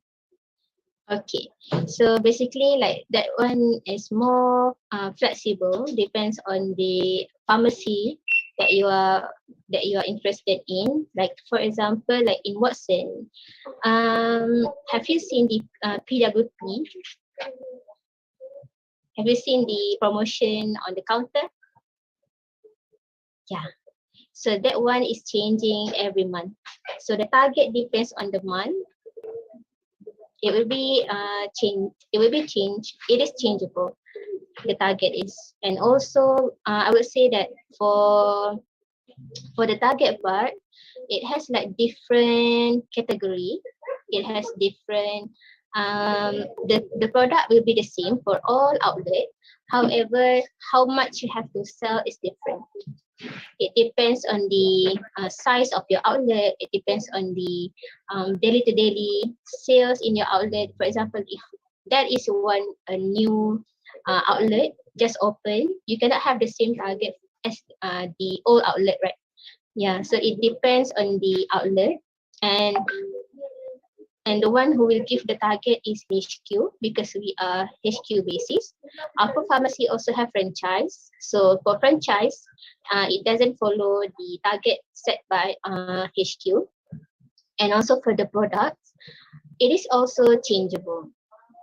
Okay, so basically like that one is more flexible, depends on the pharmacy that you are interested in. Like for example, like in Watson, have you seen the PWP? Have you seen the promotion on the counter? Yeah. So that one is changing every month. So the target depends on the month. It will be change. It will be changed. It is changeable. The target is, and also I would say that for the target part, it has like different category. It has different. The product will be the same for all outlet. However, how much you have to sell is different. It depends on the size of your outlet. It depends on the daily to daily sales in your outlet. For example, if that is a new outlet just open, you cannot have the same target as the old outlet, right? Yeah, so it depends on the outlet, and the one who will give the target is HQ, because we are HQ basis. Our pharmacy also have franchise. So for franchise, it doesn't follow the target set by HQ. And also for the products, it is also changeable.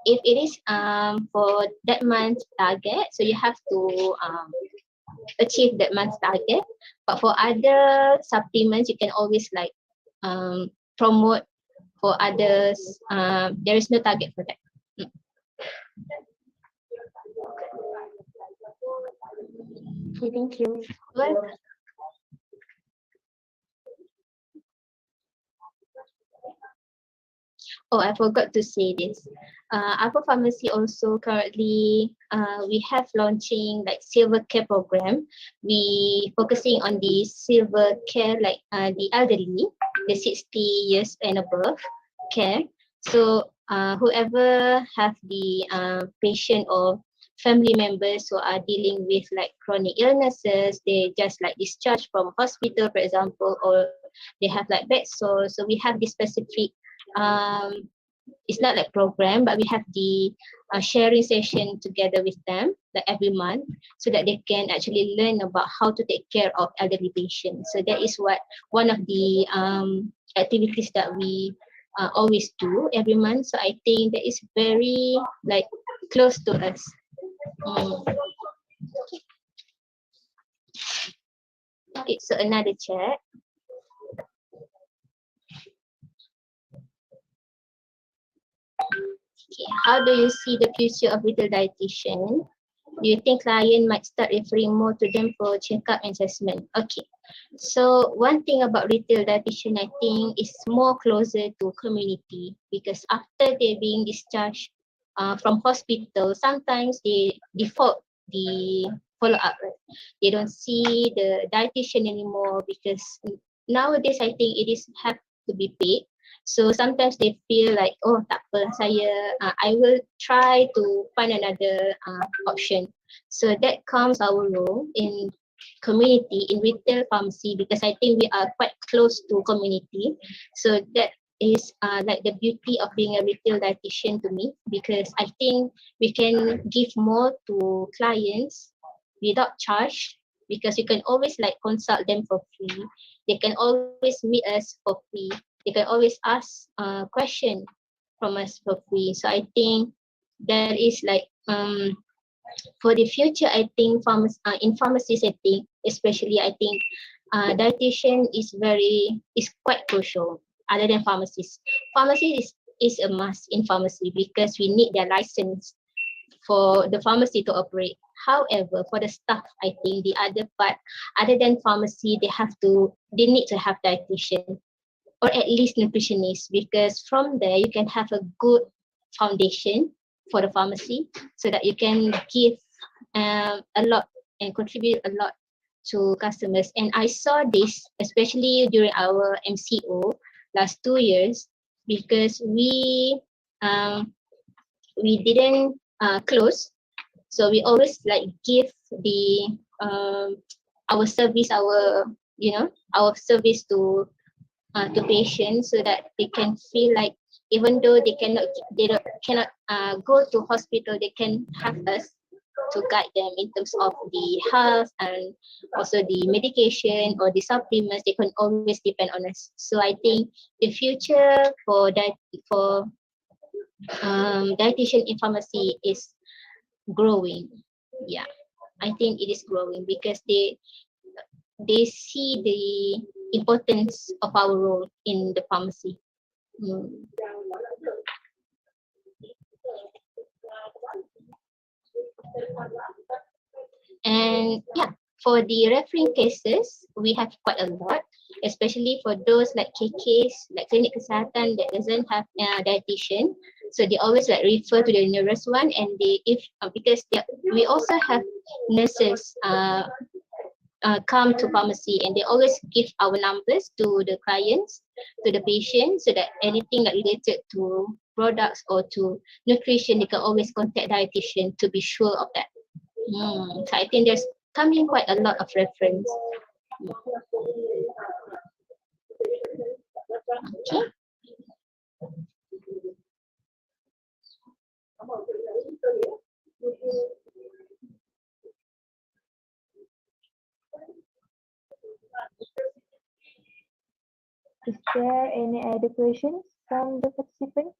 If it is for that month's target, so you have to achieve that month's target. But for other supplements, you can always like promote for others. There is no target for that. Okay, thank you. Well, oh, I forgot to say this. Our pharmacy also currently we have launching like silver care program. We focusing on the silver care, like the elderly, the 60 years and above care. So whoever have the patient or family members who are dealing with like chronic illnesses, they just like discharged from hospital, for example, or they have like bed sore. So we have this specific um, it's not like program, but we have the sharing session together with them like every month, so that they can actually learn about how to take care of elderly patients. So that is what one of the activities that we always do every month. So I think that is very like close to us. Mm. Okay, so another chat. Okay, how do you see the future of retail dietitian? Do you think client might start referring more to them for checkup and assessment? Okay. So one thing about retail dietitian, I think, is more closer to community because after they're being discharged from hospital, sometimes they default the follow up. Right? They don't see the dietitian anymore because nowadays I think it is have to be paid. So sometimes they feel like, oh, tak apa, I will try to find another option. So that comes our role in community, in retail pharmacy, because I think we are quite close to community. So that is like the beauty of being a retail dietitian to me, because I think we can give more to clients without charge, because you can always like consult them for free. They can always meet us for free. They can always ask question from us for free. So I think that is like for the future, I think in pharmacy setting, especially, I think dietitian is quite crucial. Other than pharmacists, pharmacy is a must in pharmacy because we need their license for the pharmacy to operate. However, for the staff, I think the other part, other than pharmacy, they need to have dietitian or at least nutritionist, because from there you can have a good foundation for the pharmacy so that you can give a lot and contribute a lot to customers. And I saw this especially during our MCO last 2 years, because um, we didn't close, so we always like give the our service, our service to patients, so that they can feel like even though cannot go to hospital, they can have us to guide them in terms of the health and also the medication or the supplements. They can always depend on us. So I think the future for dietitian in pharmacy is growing. Yeah, I think it is growing because they see the importance of our role in the pharmacy. Mm. And yeah, for the referring cases, we have quite a lot, especially for those like KKs, like klinik kesihatan that doesn't have a dietitian. So they always like refer to the nearest one, and we also have nurses come to pharmacy, and they always give our numbers to the clients, to the patients, so that anything that related to products or to nutrition, they can always contact dietitian to be sure of that. So I think there's coming quite a lot of reference. Okay. Is there any other questions from the participants?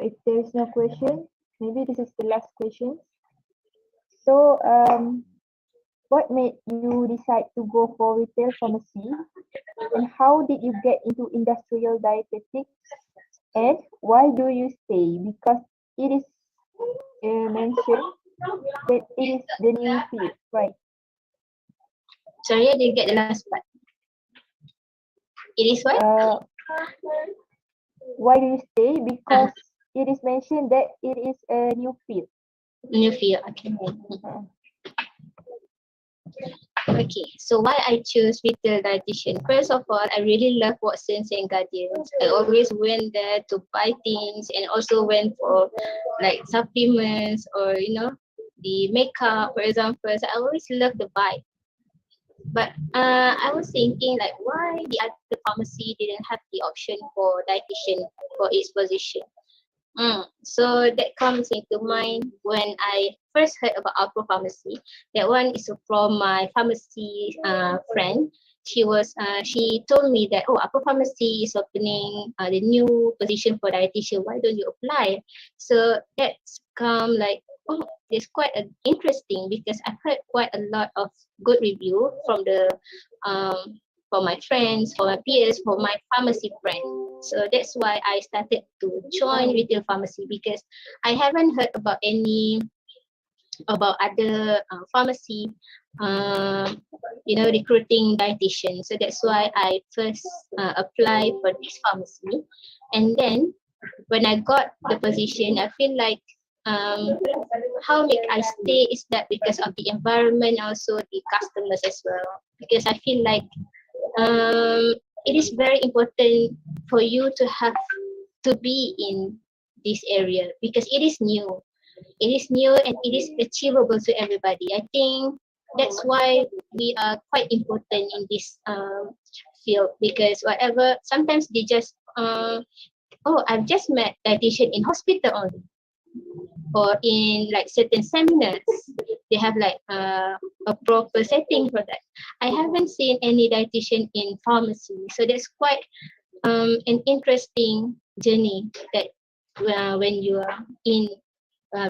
If there is no question, maybe this is the last question. So, what made you decide to go for retail pharmacy, and how did you get into industrial dietetics, and why do you stay? Because it is mentioned that it is the new field, right? Sorry, I didn't get the last part. It is what? Why do you stay? Because it is mentioned that it is a new field. New field. Okay. Okay, so why I choose retail dietitian? First of all, I really love Watsons and Guardians. I always went there to buy things, and also went for like supplements or the makeup, for example. So I always love to buy. But I was thinking like why the other pharmacy didn't have the option for dietitian for its position. So that comes into mind when I first heard about Alpro Pharmacy. That one is from my pharmacy friend. She told me that Alpro Pharmacy is opening the new position for dietitian. Why don't you apply? So that's come like it's quite interesting because I've heard quite a lot of good review from the um for my friends, for my peers, for my pharmacy friend. So that's why I started to join retail pharmacy because I haven't heard about any about other pharmacy, um, recruiting dietitian. So that's why I first applied for this pharmacy, and then when I got the position, I feel like um, how make I stay is that because of the environment, also the customers as well. Because I feel like it is very important for you to have to be in this area because it is new. It is new and it is achievable to everybody. I think that's why we are quite important in this field because whatever sometimes they just I've just met dietitian in hospital only or in like certain seminars. They have like a proper setting for that. I haven't seen any dietitian in pharmacy, so that's quite an interesting journey that when you are in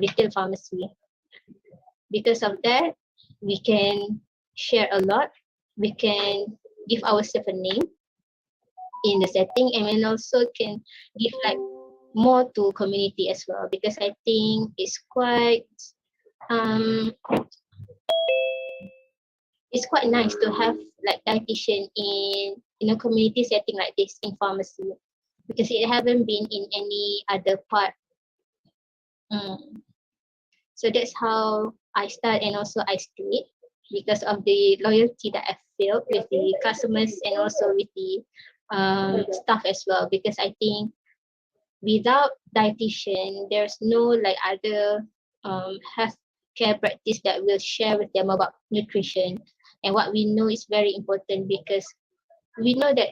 retail pharmacy. Because of that, we can share a lot. We can give ourselves a name in the setting, and then also can give like more to community as well. Because I think um it's quite nice to have like dietitian in a community setting like this in pharmacy because it haven't been in any other part. Mm. So that's how I start and also I stayed because of the loyalty that I felt with the customers and also with the staff as well. Because I think without dietitian, there's no like other health care practice that will share with them about nutrition. And what we know is very important because we know that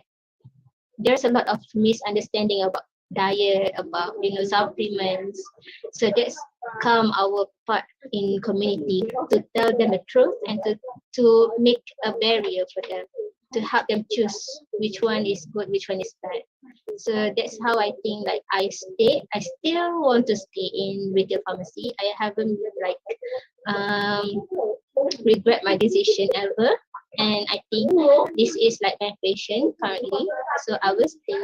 there's a lot of misunderstanding about diet, about supplements. So that's come our part in community to tell them the truth and to make a barrier for them to help them choose which one is good, which one is bad. So that's how I think like I still want to stay in retail pharmacy. I haven't like um regret my decision ever. And I think this is like my passion currently. So I will stay.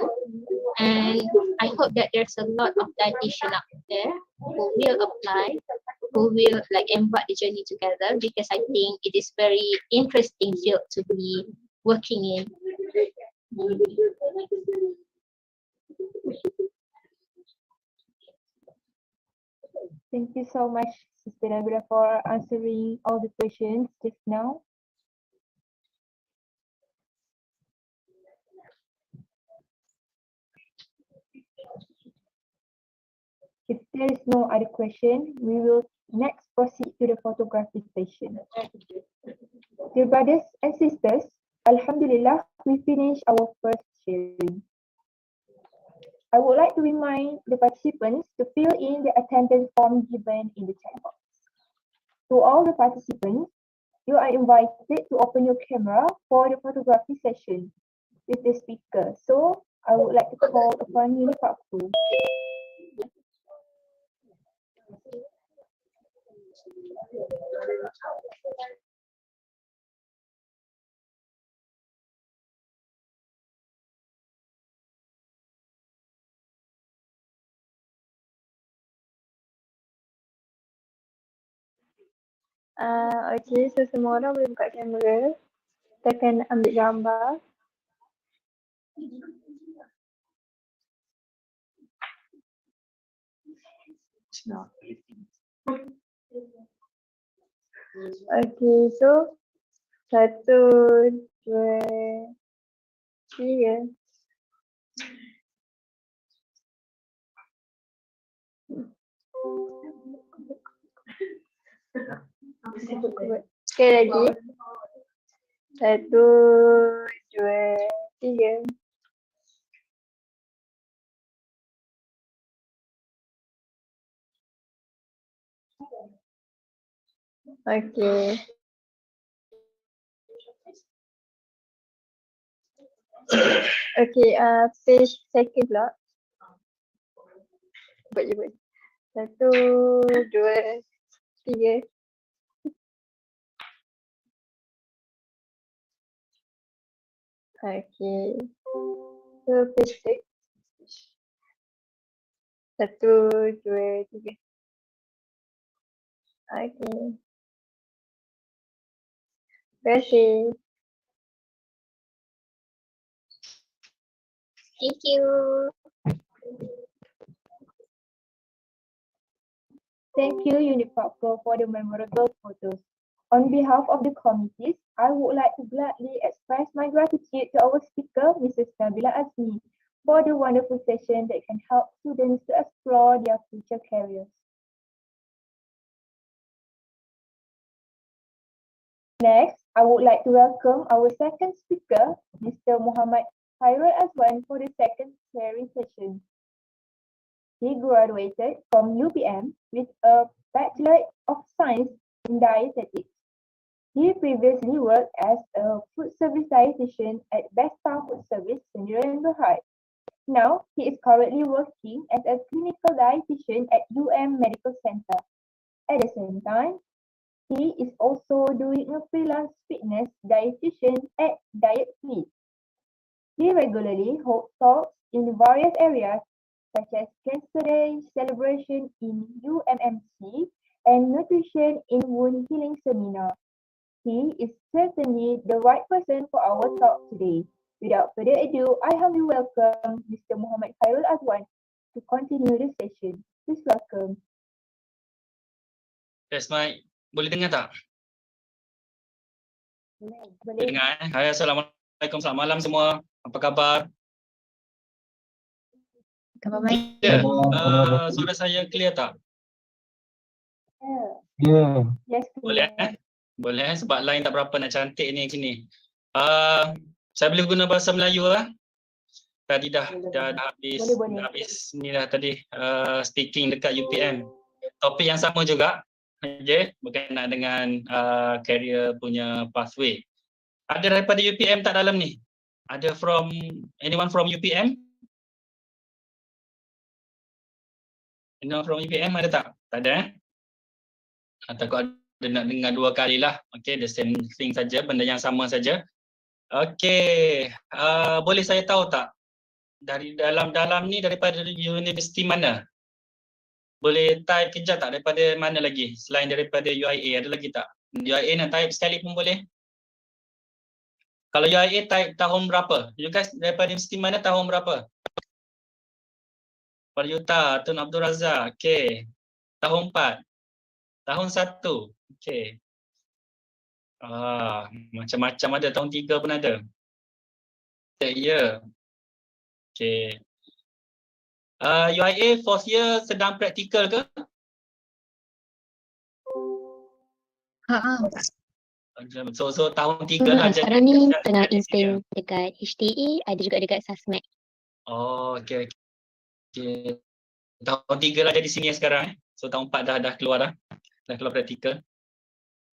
And I hope that there's a lot of dietitian out there who will apply, who will like embark the journey together because I think it is very interesting field to be working in. Thank you so much, Sister Nabila, for answering all the questions just now. If there is no other question, we will next proceed to the photography session. Dear brothers and sisters, Alhamdulillah, we finished our first sharing. I would like to remind the participants to fill in the attendance form given in the chat box. To all the participants, you are invited to open your camera for the photography session with the speaker. So, I would like to call upon Unifaku. Okay, so semua orang boleh buka kamera. Kita akan ambil gambar. Okay, so 1, 2, 3. Sekali lagi. Satu, dua, tiga. Okay. Okay, page second pula. Buat je buat. Satu, dua, tiga. Okay. So page six. Satu, dua, tiga. Okay. Terima kasih. Thank you. Thank you, Unipark Pro, for the memorable photos. On behalf of the committees, I would like to gladly express my gratitude to our speaker, Mrs. Nabila Azmi, for the wonderful session that can help students to explore their future careers. Next, I would like to welcome our second speaker, Mr. Muhammad Khairul Azwan, for the second sharing session. He graduated from UPM with a Bachelor of Science in Dietetics. He previously worked as a food service dietitian at Besta Food Service, Sendirian Berhad. Now, he is currently working as a clinical dietitian at Medical Center. At the same time, he is also doing a freelance fitness dietitian at Diet Fleet. He regularly holds talks in various areas such as Cancer Day celebration in UMMC and Nutrition in Wound Healing Seminar. He is certainly the right person for our talk today. Without further ado, I humbly welcome Mr. Muhammad Khairul Azwan to continue the session. Please welcome. Yes, Mike. Boleh dengar tak? Boleh Boleh. dengar. Hai, Assalamualaikum. Selamat malam semua. Apa khabar? Khabar baik. Ya, suara saya clear tak? Ya. Yes, Boleh clear. Boleh sebab line tak berapa nak cantik ni sini. Saya boleh guna bahasa Melayu lah. Tadi dah habis Boleh. dah habis ni dah tadi speaking dekat UPM. Topik yang sama juga. Okay, berkenaan dengan career punya pathway. Ada daripada UPM tak dalam ni? Ada from anyone from UPM? Anyone from UPM ada tak? Tak ada Atau kau ada nak dengar dua kali lah. Okay, the same thing saja, benda yang sama saja. Okay, boleh saya tahu tak? Dari dalam ni daripada universiti mana? Boleh type kejap tak daripada mana lagi? Selain daripada UIA, ada lagi tak? UIA nak type sekali pun boleh. Kalau UIA type tahun berapa? You guys daripada universiti mana, tahun berapa? Paryuta, Tun Abdul Razak. Okay. Tahun 4. Tahun 1. Okay. Macam-macam ada. Tahun 3 pun ada. Ya. Okay. UIA 4th year sedang praktikal ke? So tahun 3 lah. Sekarang ni tengah intern dekat HTA, ada juga dekat Sasmet. Oh, okay. Tahun 3 lah jadi senior sekarang. So tahun 4 dah keluar dah. Dah keluar praktikal.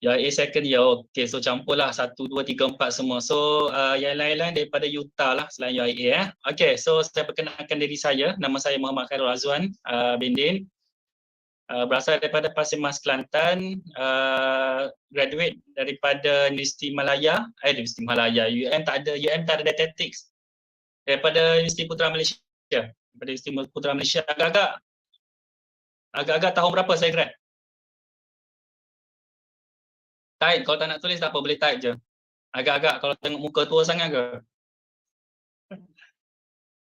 UIA second year. Okay, so campur lah 1, 2, 3, 4 semua. So yang lain-lain daripada Utah lah selain UIA. Okay, so saya perkenalkan diri saya. Nama saya Muhammad Khairul Azwan bin Din. Berasal daripada Pasir Mas, Kelantan. Graduate daripada Universiti Malaya. Universiti Malaya. UM tak ada Dietetics. Daripada Universiti Putra Malaysia. Daripada Universiti Putra Malaysia. Agak-agak tahun berapa saya grad? Type, kalau tak nak tulis tak apa, boleh type je. Agak-agak, kalau tengok muka tua sangat ke?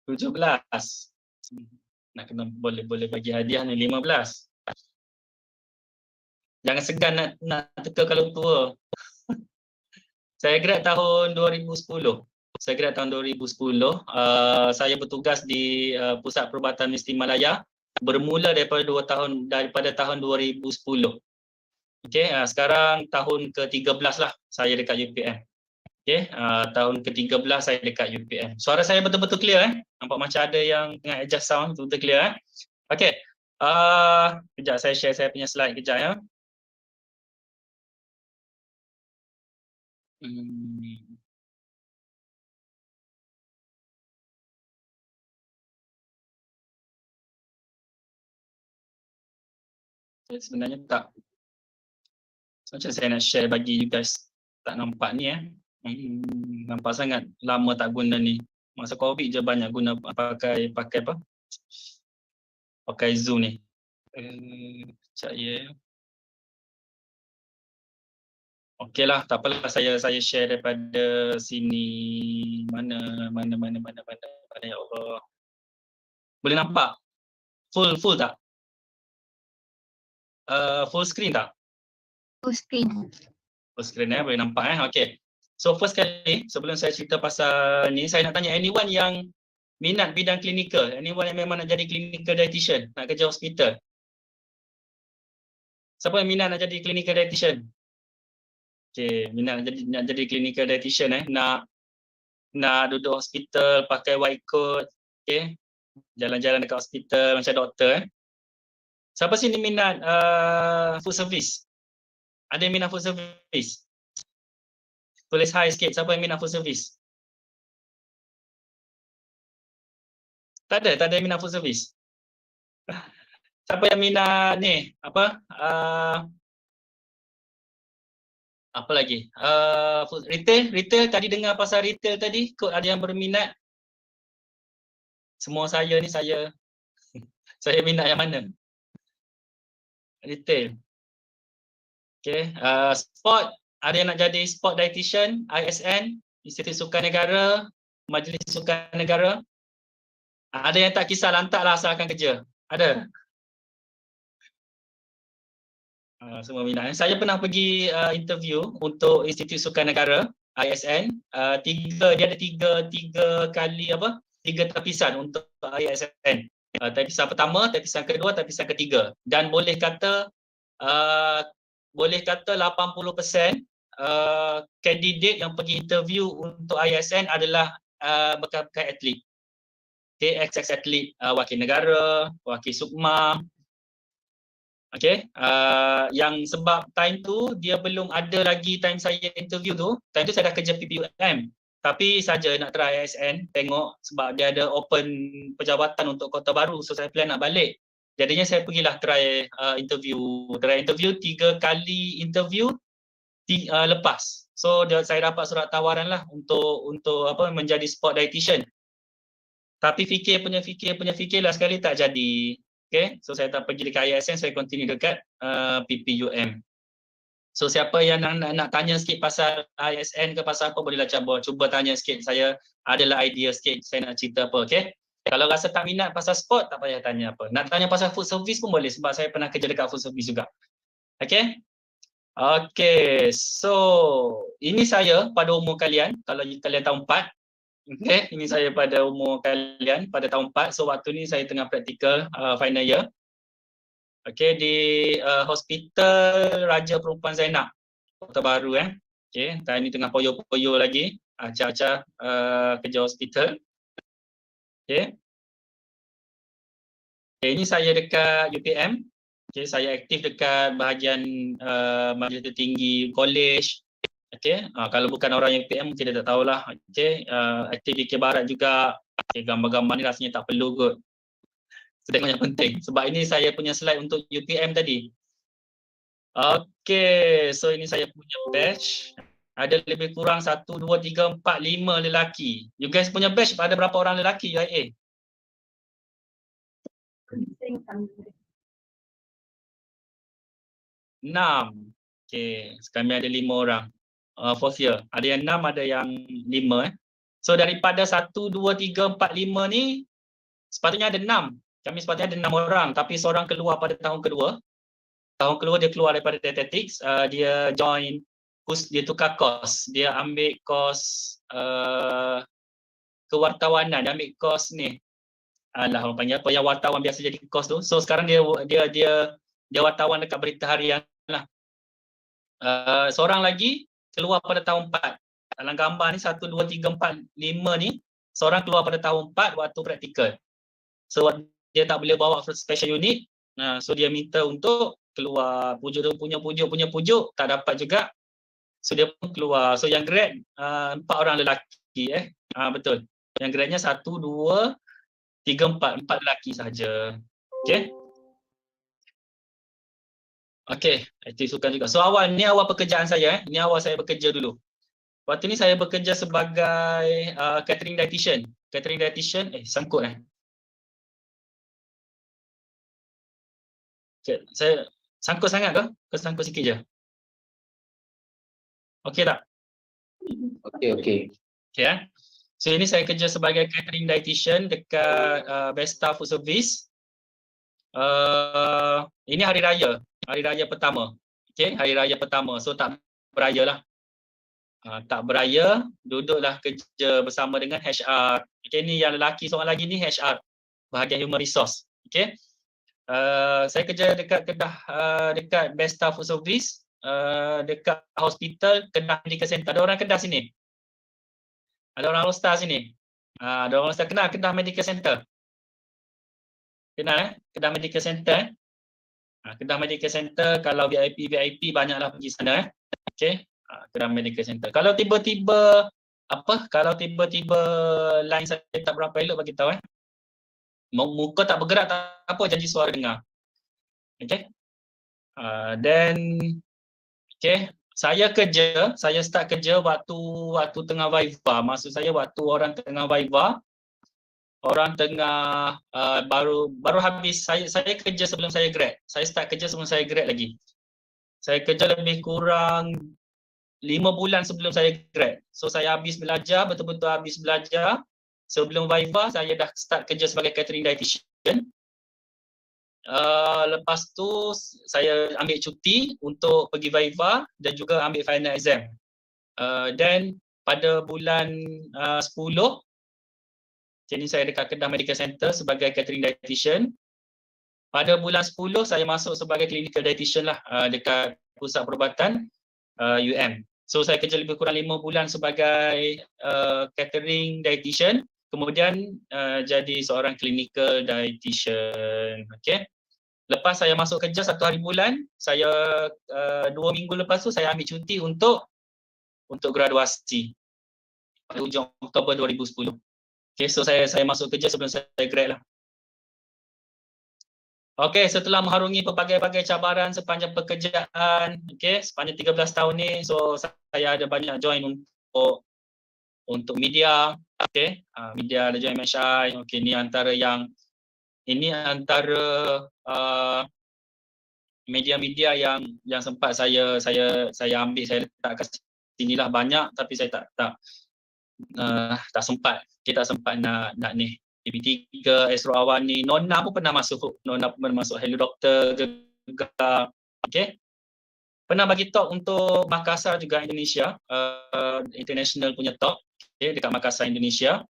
17. Nak kena boleh bagi hadiah ni 15. Jangan segan nak teka kalau tua. Saya grad tahun 2010. Saya bertugas di Pusat Perubatan Universiti Malaya bermula daripada tahun 2010. Okey, sekarang tahun ke-13 lah saya dekat UPM. Okay, tahun ke-13 saya dekat UPM. Suara saya betul-betul clear Nampak macam ada yang tengah adjust sound, betul-betul clear Okay, kejap saya share saya punya slide kejap ya. Sebenarnya tak macam saya nak share bagi you guys tak nampak ni nampak sangat lama tak guna ni. Masa COVID je banyak guna pakai apa? Pakai Zoom ni. Sekejap ya. Okeylah, tak apalah saya share daripada sini. Mana ya Allah. Boleh nampak? Full tak? Full screen tak? Full screen. Full screen boleh nampak Okey. So first kali sebelum saya cerita pasal ni, saya nak tanya anyone yang minat bidang klinikal, anyone yang memang nak jadi clinical dietitian, nak kerja hospital. Siapa yang minat nak jadi clinical dietitian? Okey, minat nak jadi clinical dietitian nak duduk hospital pakai white coat, okey. Jalan-jalan dekat hospital macam doktor Siapa sini minat food service? Ada yang minat food service? Tulis hi sikit, siapa yang minat food service? Tak ada yang minat food service. Siapa yang minat ni? Apa lagi? Retail tadi dengar pasal retail tadi, kot ada yang berminat. Semua saya ni saya minat yang mana? Retail. Okay. Sport, ada yang nak jadi sport dietitian, ISN, Institut Sukan Negara, Majlis Sukan Negara. Ada yang tak kisah lantaklah asalkan kerja. Ada. Semua minat. Saya pernah pergi interview untuk Institut Sukan Negara, ISN. Dia ada tiga kali tiga tapisan untuk ISN. Tapisan pertama, tapisan kedua, tapisan ketiga. Dan boleh kata 80% kandidat yang pergi interview untuk ISN adalah bekas atlet. Okay, ex-atlet wakil negara, wakil sukma. Okay, yang sebab time tu dia belum ada lagi time saya interview tu, time tu saya dah kerja PPUM. Tapi saja nak try ISN, tengok sebab dia ada open pejawatan untuk Kota Baru, so saya plan nak balik. Jadinya saya pergilah try interview 3 kali interview lepas. So saya dapat surat tawaran lah untuk menjadi sport dietitian. Tapi fikir lah sekali tak jadi. Okay, so saya tak pergi dekat ISN, saya continue dekat PPUM. So siapa yang nak tanya sikit pasal ISN ke pasal apa, bolehlah cuba tanya sikit. Saya adalah idea sikit saya nak cerita apa, okay? Kalau rasa tak minat pasal sport, tak payah tanya apa. Nak tanya pasal food service pun boleh sebab saya pernah kerja dekat food service juga. Okay? Okay, so ini saya pada umur kalian, kalau kalian tahun 4. Okay, ini saya pada umur kalian pada tahun 4. So waktu ni saya tengah praktikal final year. Okay, di Hospital Raja Perempuan Zainab, Kota Baru Okay, time ni tengah poyo-poyo lagi, acah-acah kerja hospital. Okay. Okay, ini saya dekat UPM. Okay, saya aktif dekat bahagian majlis tertinggi college. Okay, kalau bukan orang UPM mungkin dia tak tahulah. Okay, aktif di Barat juga. Okay, gambar-gambar ni rasanya tak perlu kot. Sedang yang penting. Sebab ini saya punya slide untuk UPM tadi. Okay, so ini saya punya batch. Ada lebih kurang 1, 2, 3, 4, 5 lelaki. You guys punya batch ada berapa orang lelaki UIA? 6. Okay, kami ada 5 orang. Fourth year. Ada yang 6, ada yang 5. So daripada 1, 2, 3, 4, 5 ni sepatutnya ada 6. Kami sepatutnya ada 6 orang. Tapi seorang keluar pada tahun kedua. Tahun kedua dia keluar daripada Dietetics. Dia join, dia tukar kos. Dia ambil kos kewartawanan. Dia ambil kos ni. Orang panggil apa yang wartawan biasa jadi kos tu. So sekarang dia wartawan dekat berita harian lah. Seorang lagi keluar pada tahun 4. Dalam gambar ni 1, 2, 3, 4, 5 ni seorang keluar pada tahun 4 waktu praktikal. So dia tak boleh bawa special unit. So dia minta untuk keluar pujuk tak dapat juga. So dia pun keluar. So yang grad 4 orang lelaki betul. Yang gradnya 1, 2, 3, 4 lelaki saja. Okey. Okey, itu sukan juga. So awal pekerjaan saya Ni awal saya bekerja dulu. Waktu ni saya bekerja sebagai catering dietitian. Catering dietitian sangkut Saya sangkut sangat ke? Sangkut sikit je. Okey tak? Okey. Okay. So ini saya kerja sebagai catering dietitian dekat Besta Food Service. Ini hari raya pertama. Okay, hari raya pertama. So tak beraya lah. Tak beraya, duduklah kerja bersama dengan HR. Okay, ni yang lelaki seorang lagi ni HR, bahagian human resource. Okay. Saya kerja dekat Kedah, dekat Besta Food Service, dekat hospital Kedah Medical Center. Ada orang Kedah sini? Ada orang Rostar sini? Ada orang Rostar kenal Kedah Medical Center? Kenal Kedah Medical Center Kedah Medical Center, kalau VIP banyaklah pergi sana Okey. Kedah Medical Center. Kalau tiba-tiba line saya tak berapa elok, bagi tahu muka tak bergerak tak apa, janji suara dengar. Okey. Then saya start kerja waktu tengah Viva. Maksud saya waktu orang tengah Viva, orang tengah baru habis. Saya kerja sebelum saya grad. Saya start kerja sebelum saya grad lagi. Saya kerja lebih kurang 5 bulan sebelum saya grad. So saya habis belajar, betul-betul habis belajar. Sebelum Viva saya dah start kerja sebagai catering dietitian. Lepas tu saya ambil cuti untuk pergi Viva dan juga ambil final exam. Dan pada bulan 10, jadi saya dekat Kedah Medical Center sebagai catering dietitian. Pada bulan 10 saya masuk sebagai clinical dietitian lah dekat pusat perubatan UM. So saya kerja lebih kurang 5 bulan sebagai catering dietitian, kemudian jadi seorang clinical dietitian. Okey. Lepas saya masuk kerja 1 hari bulan, saya 2 minggu lepas tu saya ambil cuti untuk graduasi pada hujung Oktober 2010. Okey, so saya masuk kerja sebelum saya grad lah. Okey, setelah mengharungi pelbagai-bagai cabaran sepanjang pekerjaan, sepanjang 13 tahun ni, so saya ada banyak join untuk media, media ada join MHI. Ini antara media-media yang sempat saya ambil, saya letak kat sini lah banyak, tapi saya tak sempat. Kita tak sempat nak ni. TV3, Astro Awani, Nona pun pernah masuk. Hello Doktor juga. Pernah bagi talk untuk Makassar juga, Indonesia. International punya talk dekat Makassar, Indonesia.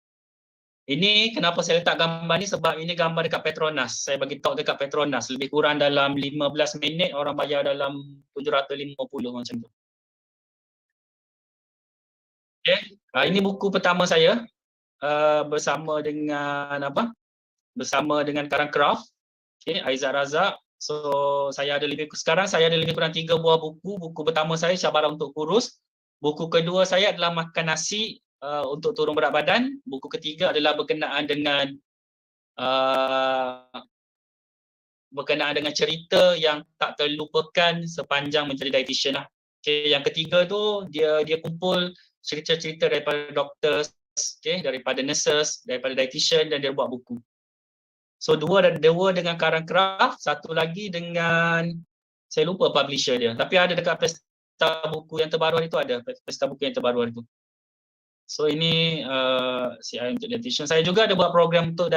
Ini kenapa saya letak gambar ni, sebab ini gambar dekat Petronas. Saya bagi talk dekat Petronas. Lebih kurang dalam 15 minit, orang bayar dalam 750 macam tu. Ini buku pertama saya. Bersama dengan Karang Craft, Aizat Razak. So sekarang saya ada lebih kurang 3 buah buku. Buku pertama saya Cabaran untuk Kurus. Buku kedua saya adalah Makan Nasi untuk turun berat badan. Buku ketiga adalah berkenaan dengan cerita yang tak terlupakan sepanjang menjadi dietitian lah. Yang ketiga tu dia kumpul cerita-cerita daripada doktor, daripada nurses, daripada dietitian, dan dia buat buku. So dua dengan Karang Craft, satu lagi dengan, saya lupa publisher dia, tapi ada dekat pesta buku yang terbaru hari tu, ada pesta buku yang terbaru hari tu. So ini CI untuk dietitian. Saya juga ada buat program untuk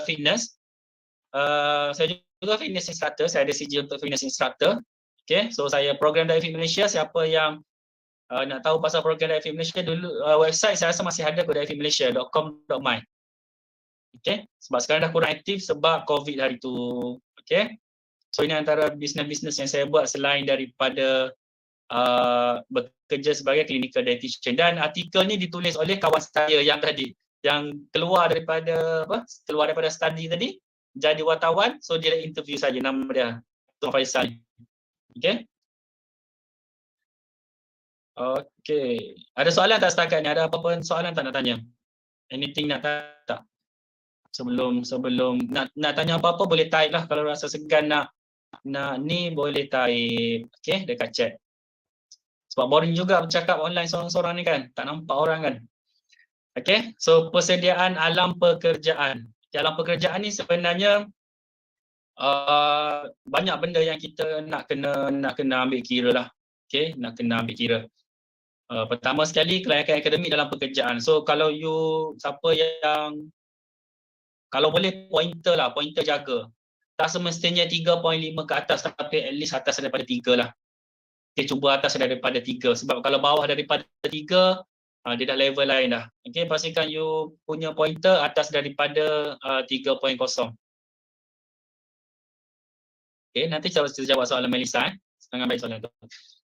fitness. Saya juga fitness instructor, saya ada CJ untuk fitness instructor. So saya program Diet Fit Malaysia. Siapa yang nak tahu pasal program Diet Fit Malaysia, dulu website saya rasa masih ada, dietfitmalaysia.com.my. Sebab sekarang dah kurang aktif sebab COVID hari tu. So ini antara bisnes-bisnes yang saya buat selain daripada bekerja sebagai clinical dietitian. Dan artikel ni ditulis oleh kawan saya yang tadi, yang keluar daripada study tadi, jadi wartawan, so dia interview saja, nama dia Tuan Faisal. Okay. Okay. Ada soalan tak setakat ni? Ada apa-apa soalan tak nak tanya? Anything nak tak? Sebelum nak tanya apa-apa boleh type lah. Kalau rasa segan nak ni boleh type. Okay, dekat chat. Sebab boring juga bercakap online seorang-seorang ni kan. Tak nampak orang kan. Okay, so persediaan alam pekerjaan. Alam pekerjaan ni sebenarnya banyak benda yang kita nak kena ambil kira lah. Okay, nak kena ambil kira. Pertama sekali kelayakan akademik dalam pekerjaan. So kalau siapa yang kalau boleh pointer jaga. Tak semestinya 3.5 ke atas, tapi at least atas daripada 3 lah. Okay, cuba atas daripada 3. Sebab kalau bawah daripada 3, dia dah level lain dah. Okay, pastikan you punya pointer atas daripada 3.0. Okay, nanti kita jawab soalan Melissa. Setengah baik soalan tu.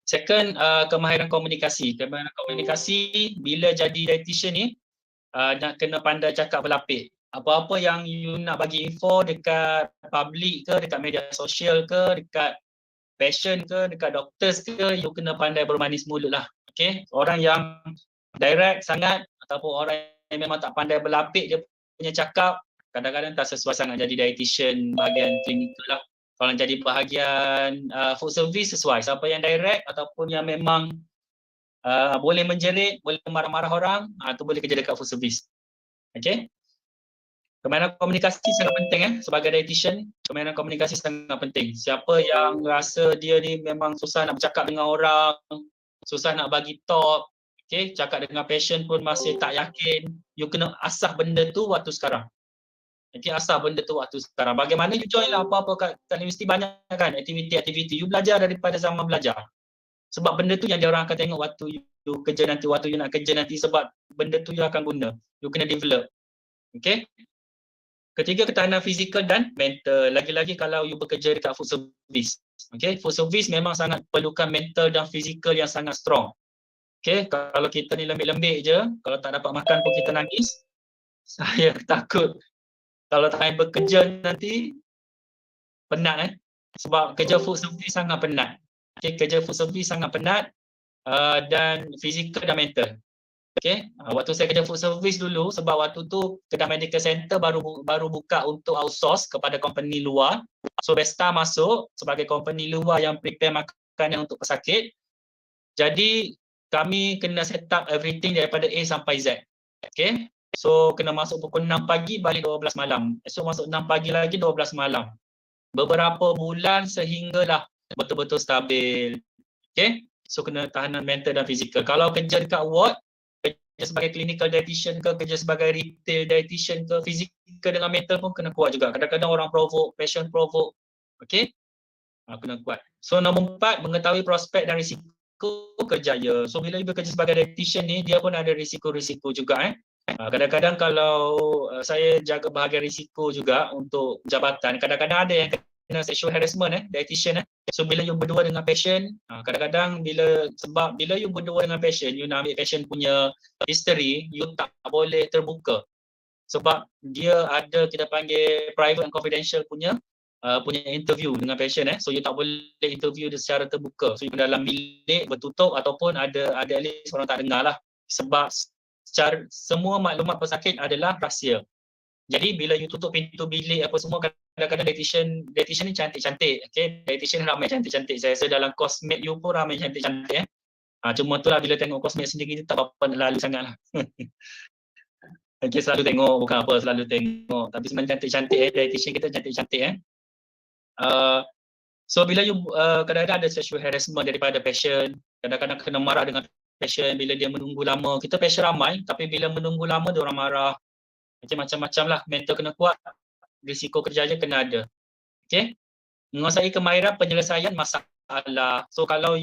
Second, kemahiran komunikasi. Kemahiran komunikasi, bila jadi dietitian ni, nak kena pandai cakap berlapik. Apa-apa yang you nak bagi info dekat public ke, dekat media sosial ke, dekat patient ke, dekat doctors ke, you kena pandai bermanis mulut lah. Okay? Orang yang direct sangat ataupun orang yang memang tak pandai berlapik dia punya cakap, kadang-kadang tak sesuai sangat jadi dietitian bahagian klinikal lah. Kalau jadi bahagian food service sesuai. Siapa yang direct ataupun yang memang boleh menjerit, boleh marah-marah orang, tu boleh kerja dekat food service. Okay? Kemahiran komunikasi sangat penting sebagai dietitian. Kemahiran komunikasi sangat penting. Siapa yang rasa dia ni memang susah nak bercakap dengan orang, susah nak bagi talk, okay, cakap dengan patient pun masih tak yakin, you kena asah benda tu waktu sekarang. Okay, asah benda tu waktu sekarang. Bagaimana you join lah apa-apa kat universiti, banyak kan aktiviti-aktiviti. You belajar daripada zaman belajar. Sebab benda tu yang dia orang akan tengok waktu you kerja nanti, waktu you nak kerja nanti, sebab benda tu you akan guna. You kena develop. Okay. Ketiga, ketahanan fizikal dan mental. Lagi-lagi kalau you bekerja dekat food service. Okay, food service memang sangat perlukan mental dan fizikal yang sangat strong. Okay, kalau kita ni lembik-lembik je, kalau tak dapat makan pun kita nangis, saya takut kalau time bekerja nanti penat sebab kerja food service sangat penat. Okay, kerja food service sangat penat dan fizikal dan mental. Okay, waktu saya kerja food service dulu, sebab waktu tu Kedah Medical Center baru buka untuk outsource kepada company luar. So Besta masuk sebagai company luar yang prepare makanan untuk pesakit. Jadi kami kena set up everything daripada A sampai Z. Okay, so kena masuk pukul 6 pagi, balik 12 malam. Esok masuk 6 pagi lagi, 12 malam. Beberapa bulan sehinggalah betul-betul stabil. Okay, so kena tahanan mental dan fizikal. Kalau kerja dekat ward, kerja sebagai clinical dietitian ke, kerja sebagai retail dietitian ke, fizikal dengan mental pun kena kuat juga. Kadang-kadang orang provoke, patient provoke. Okay, kena kuat. So nombor 4, mengetahui prospek dan risiko kerjaya. So bila you bekerja sebagai dietitian ni, dia pun ada risiko-risiko juga. Kadang-kadang kalau saya jaga bahagian risiko juga untuk jabatan, kadang-kadang ada yang kena sexual harassment dietitian. So bila you berdua dengan patient, kadang-kadang bila you berdua dengan patient, you nak ambil patient punya history, you tak boleh terbuka. Sebab dia ada kita panggil private and confidential punya interview dengan patient. So you tak boleh interview dia secara terbuka. So you dalam bilik bertutup ataupun ada at least orang tak dengar lah. Sebab secara semua maklumat pesakit adalah rahsia. Jadi bila you tutup pintu bilik apa semua, kadang-kadang dietitian ni cantik-cantik. Okay, dietitian ramai cantik-cantik. Saya rasa dalam coursemate you pun ramai cantik-cantik. Cuma tu lah bila tengok coursemate sendiri tak apa-apa nak lalu sangat lah. Okay, selalu tengok, bukan apa, selalu tengok. Tapi sebenarnya cantik-cantik dietitian kita cantik-cantik. So bila you kadang-kadang ada sexual harassment daripada patient, kadang-kadang kena marah dengan patient bila dia menunggu lama. Kita patient ramai, tapi bila menunggu lama dia orang marah. Okay, macam-macam lah. Mental kena kuat, risiko kerja je kena ada. Okay, menguasai kemahiran penyelesaian masalah. So kalau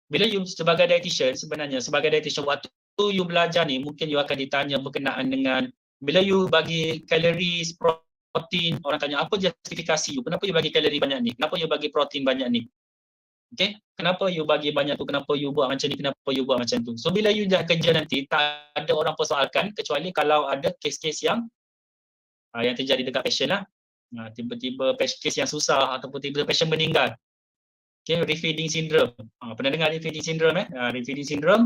bila you sebagai dietitian, sebenarnya sebagai dietitian waktu you belajar ni, mungkin you akan ditanya berkenaan dengan bila you bagi calories, protein, orang tanya apa justifikasi you, kenapa you bagi kalori banyak ni, kenapa you bagi protein banyak ni. Okay, kenapa you bagi banyak tu, kenapa you buat macam ni, kenapa you buat macam tu. So bila you dah kerja nanti, tak ada orang persoalkan kecuali kalau ada kes-kes yang terjadi dekat patient lah. Tiba-tiba kes yang susah ataupun tiba-tiba patient meninggal. Okay, refeeding syndrome. Pernah dengar refeeding syndrome refeeding syndrome,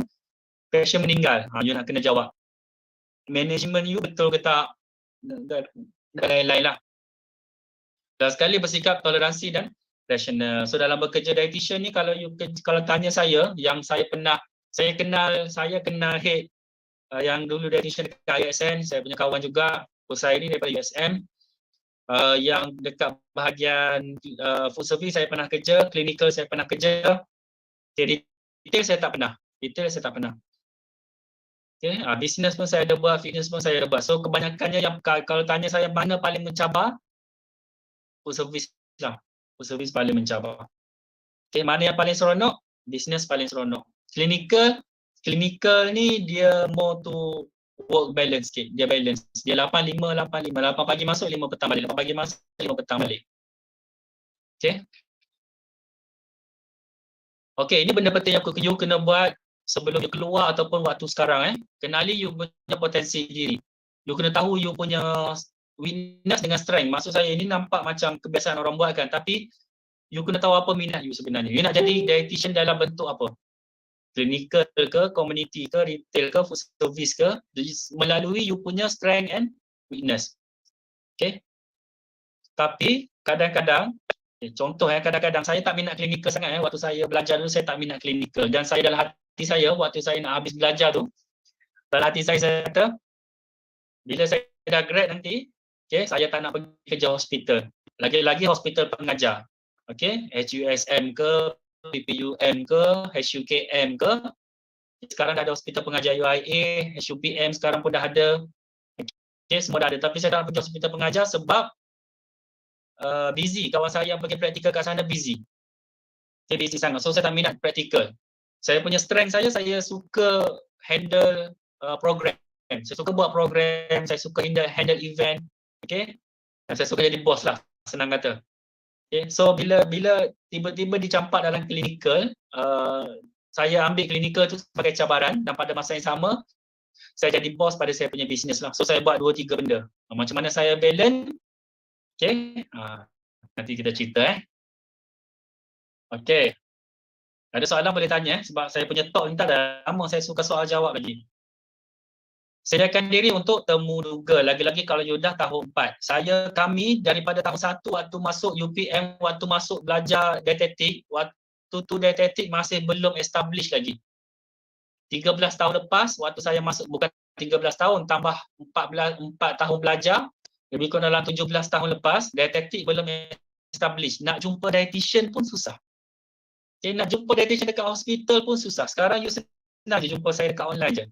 patient meninggal. You nak kena jawab. Management you betul ke tak, dan lain-lain lah. Dan sekali bersikap toleransi dan rasional. So dalam bekerja dietitian ni, kalau tanya saya, yang saya kenal head yang dulu dietitian dekat ISN, saya punya kawan juga, saya ni daripada USM, yang dekat bahagian food service saya pernah kerja, clinical saya pernah kerja, detail saya tak pernah. Okay, business pun saya ada buat, fitness pun saya ada buat. So kebanyakannya yang kalau tanya saya mana paling mencabar, food service lah. Food service paling mencabar. Okay, mana yang paling seronok? Business paling seronok. Clinical ni dia more to work balance sikit. Dia balance. Dia 8-5, 8-5. 8 pagi masuk, 5 petang balik. 8 pagi masuk, 5 petang balik. Okay. Okay, ini benda penting yang you kena buat sebelum you keluar ataupun waktu sekarang. Kenali you punya potensi diri. You kena tahu you punya weakness dengan strength. Maksud saya ini nampak macam kebiasaan orang buat kan, tapi you kena tahu apa minat you sebenarnya. You nak jadi dietitian dalam bentuk apa? Clinical ke, community ke, retail ke, food service ke, melalui you punya strength and weakness. Okay. Tapi kadang-kadang, contoh kadang-kadang saya tak minat clinical sangat. Waktu saya belajar dulu saya tak minat clinical, dan saya dalam hati saya waktu saya nak habis belajar tu, dalam hati saya kata bila saya dah grad nanti, okay, saya tak nak pergi kerja hospital. Lagi-lagi hospital pengajar. Okay, HUSM ke, PPUM ke, HUKM ke. Sekarang dah ada hospital pengajar UIA, HUPM sekarang pun dah ada. Okay, semua dah ada. Tapi saya tak nak pergi hospital pengajar sebab busy. Kawan saya yang pergi praktikal kat sana busy. Okay, busy sangat. So saya tak minat praktikal. Saya punya strength saya suka handle program. Saya suka buat program, saya suka handle event. Okay. Dan saya suka jadi bos lah, senang kata. Okay. So bila tiba-tiba dicampak dalam clinical, saya ambil clinical tu sebagai cabaran, dan pada masa yang sama saya jadi bos pada saya punya bisnes lah. So saya buat 2-3 benda. Macam mana saya balance? Okay. Nanti kita cerita. Okay. Ada soalan boleh tanya sebab saya punya talk ni tak dah lama, saya suka soal jawab lagi. Sediakan diri untuk temu duga, lagi-lagi kalau you dah tahun 4. Kami daripada tahun 1 waktu masuk UPM, waktu masuk belajar dietetik, waktu tu dietetik masih belum establish lagi. 13 tahun lepas, waktu saya masuk, bukan 13 tahun, tambah 4 tahun belajar, lebih kurang dalam 17 tahun lepas, dietetik belum establish. Nak jumpa dietitian pun susah. Okay, nak jumpa dietitian dekat hospital pun susah. Sekarang you senang je jumpa saya dekat online je.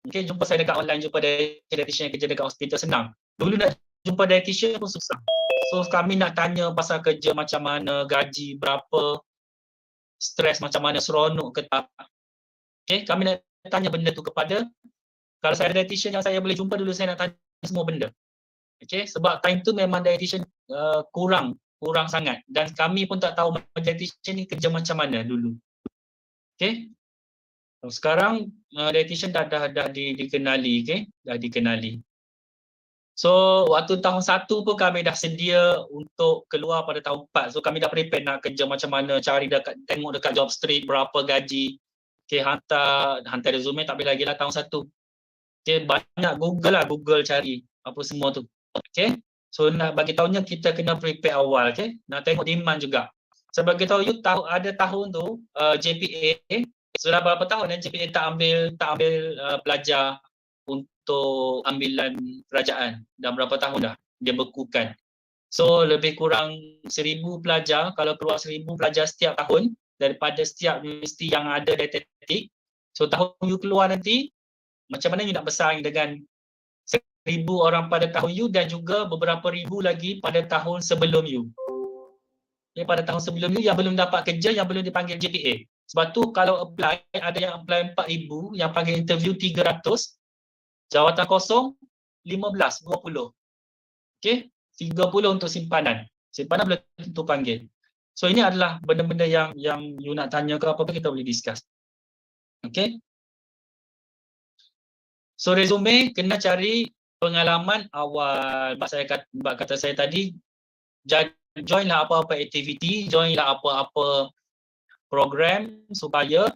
Okay, jumpa saya dekat online, jumpa dietitian yang kerja dekat hospital senang. Dulu nak jumpa dietitian pun susah. So kami nak tanya pasal kerja macam mana, gaji berapa, stres macam mana, seronok ke tak. Okay, kami nak tanya benda tu kepada, kalau saya ada dietitian yang saya boleh jumpa dulu, saya nak tanya semua benda. Okay, sebab time tu memang dietitian kurang sangat, dan kami pun tak tahu dietitian ni kerja macam mana dulu. Okay. Sekarang dietitian dah dikenali, okay? Dah dikenali. So waktu tahun 1 pun kami dah sedia untuk keluar pada tahun 4. So kami dah prepare nak kerja macam mana, cari tengok dekat job street berapa gaji. Okay, hantar resume tak boleh lagi lah tahun 1. Okay, banyak Google cari apa semua tu. Okay. So nak bagi tahunya kita kena prepare awal, okay? Nak tengok demand juga. So bagi tahu you ada tahun tu JPA sudah berapa tahun JPA tak ambil pelajar untuk ambilan kerajaan, dah berapa tahun dah dia bekukan. So lebih kurang 1,000 pelajar, kalau keluar 1,000 pelajar setiap tahun daripada setiap universiti yang ada dietetik. So tahun you keluar nanti, macam mana you nak bersaing dengan 1,000 orang pada tahun you dan juga beberapa ribu lagi pada tahun sebelum you. Pada tahun sebelum you yang belum dapat kerja, yang belum dipanggil JPA. Sebab tu kalau apply, ada yang apply 4,000, yang panggil interview 300, jawatan kosong 15, 20. Okay, 30 untuk simpanan. Simpanan belum tentu panggil. So ini adalah benda-benda yang you nak tanya ke apa-apa, kita boleh discuss. Okay. So resume kena cari pengalaman awal. Sebab kata saya tadi, join lah apa-apa aktiviti, join lah apa-apa program supaya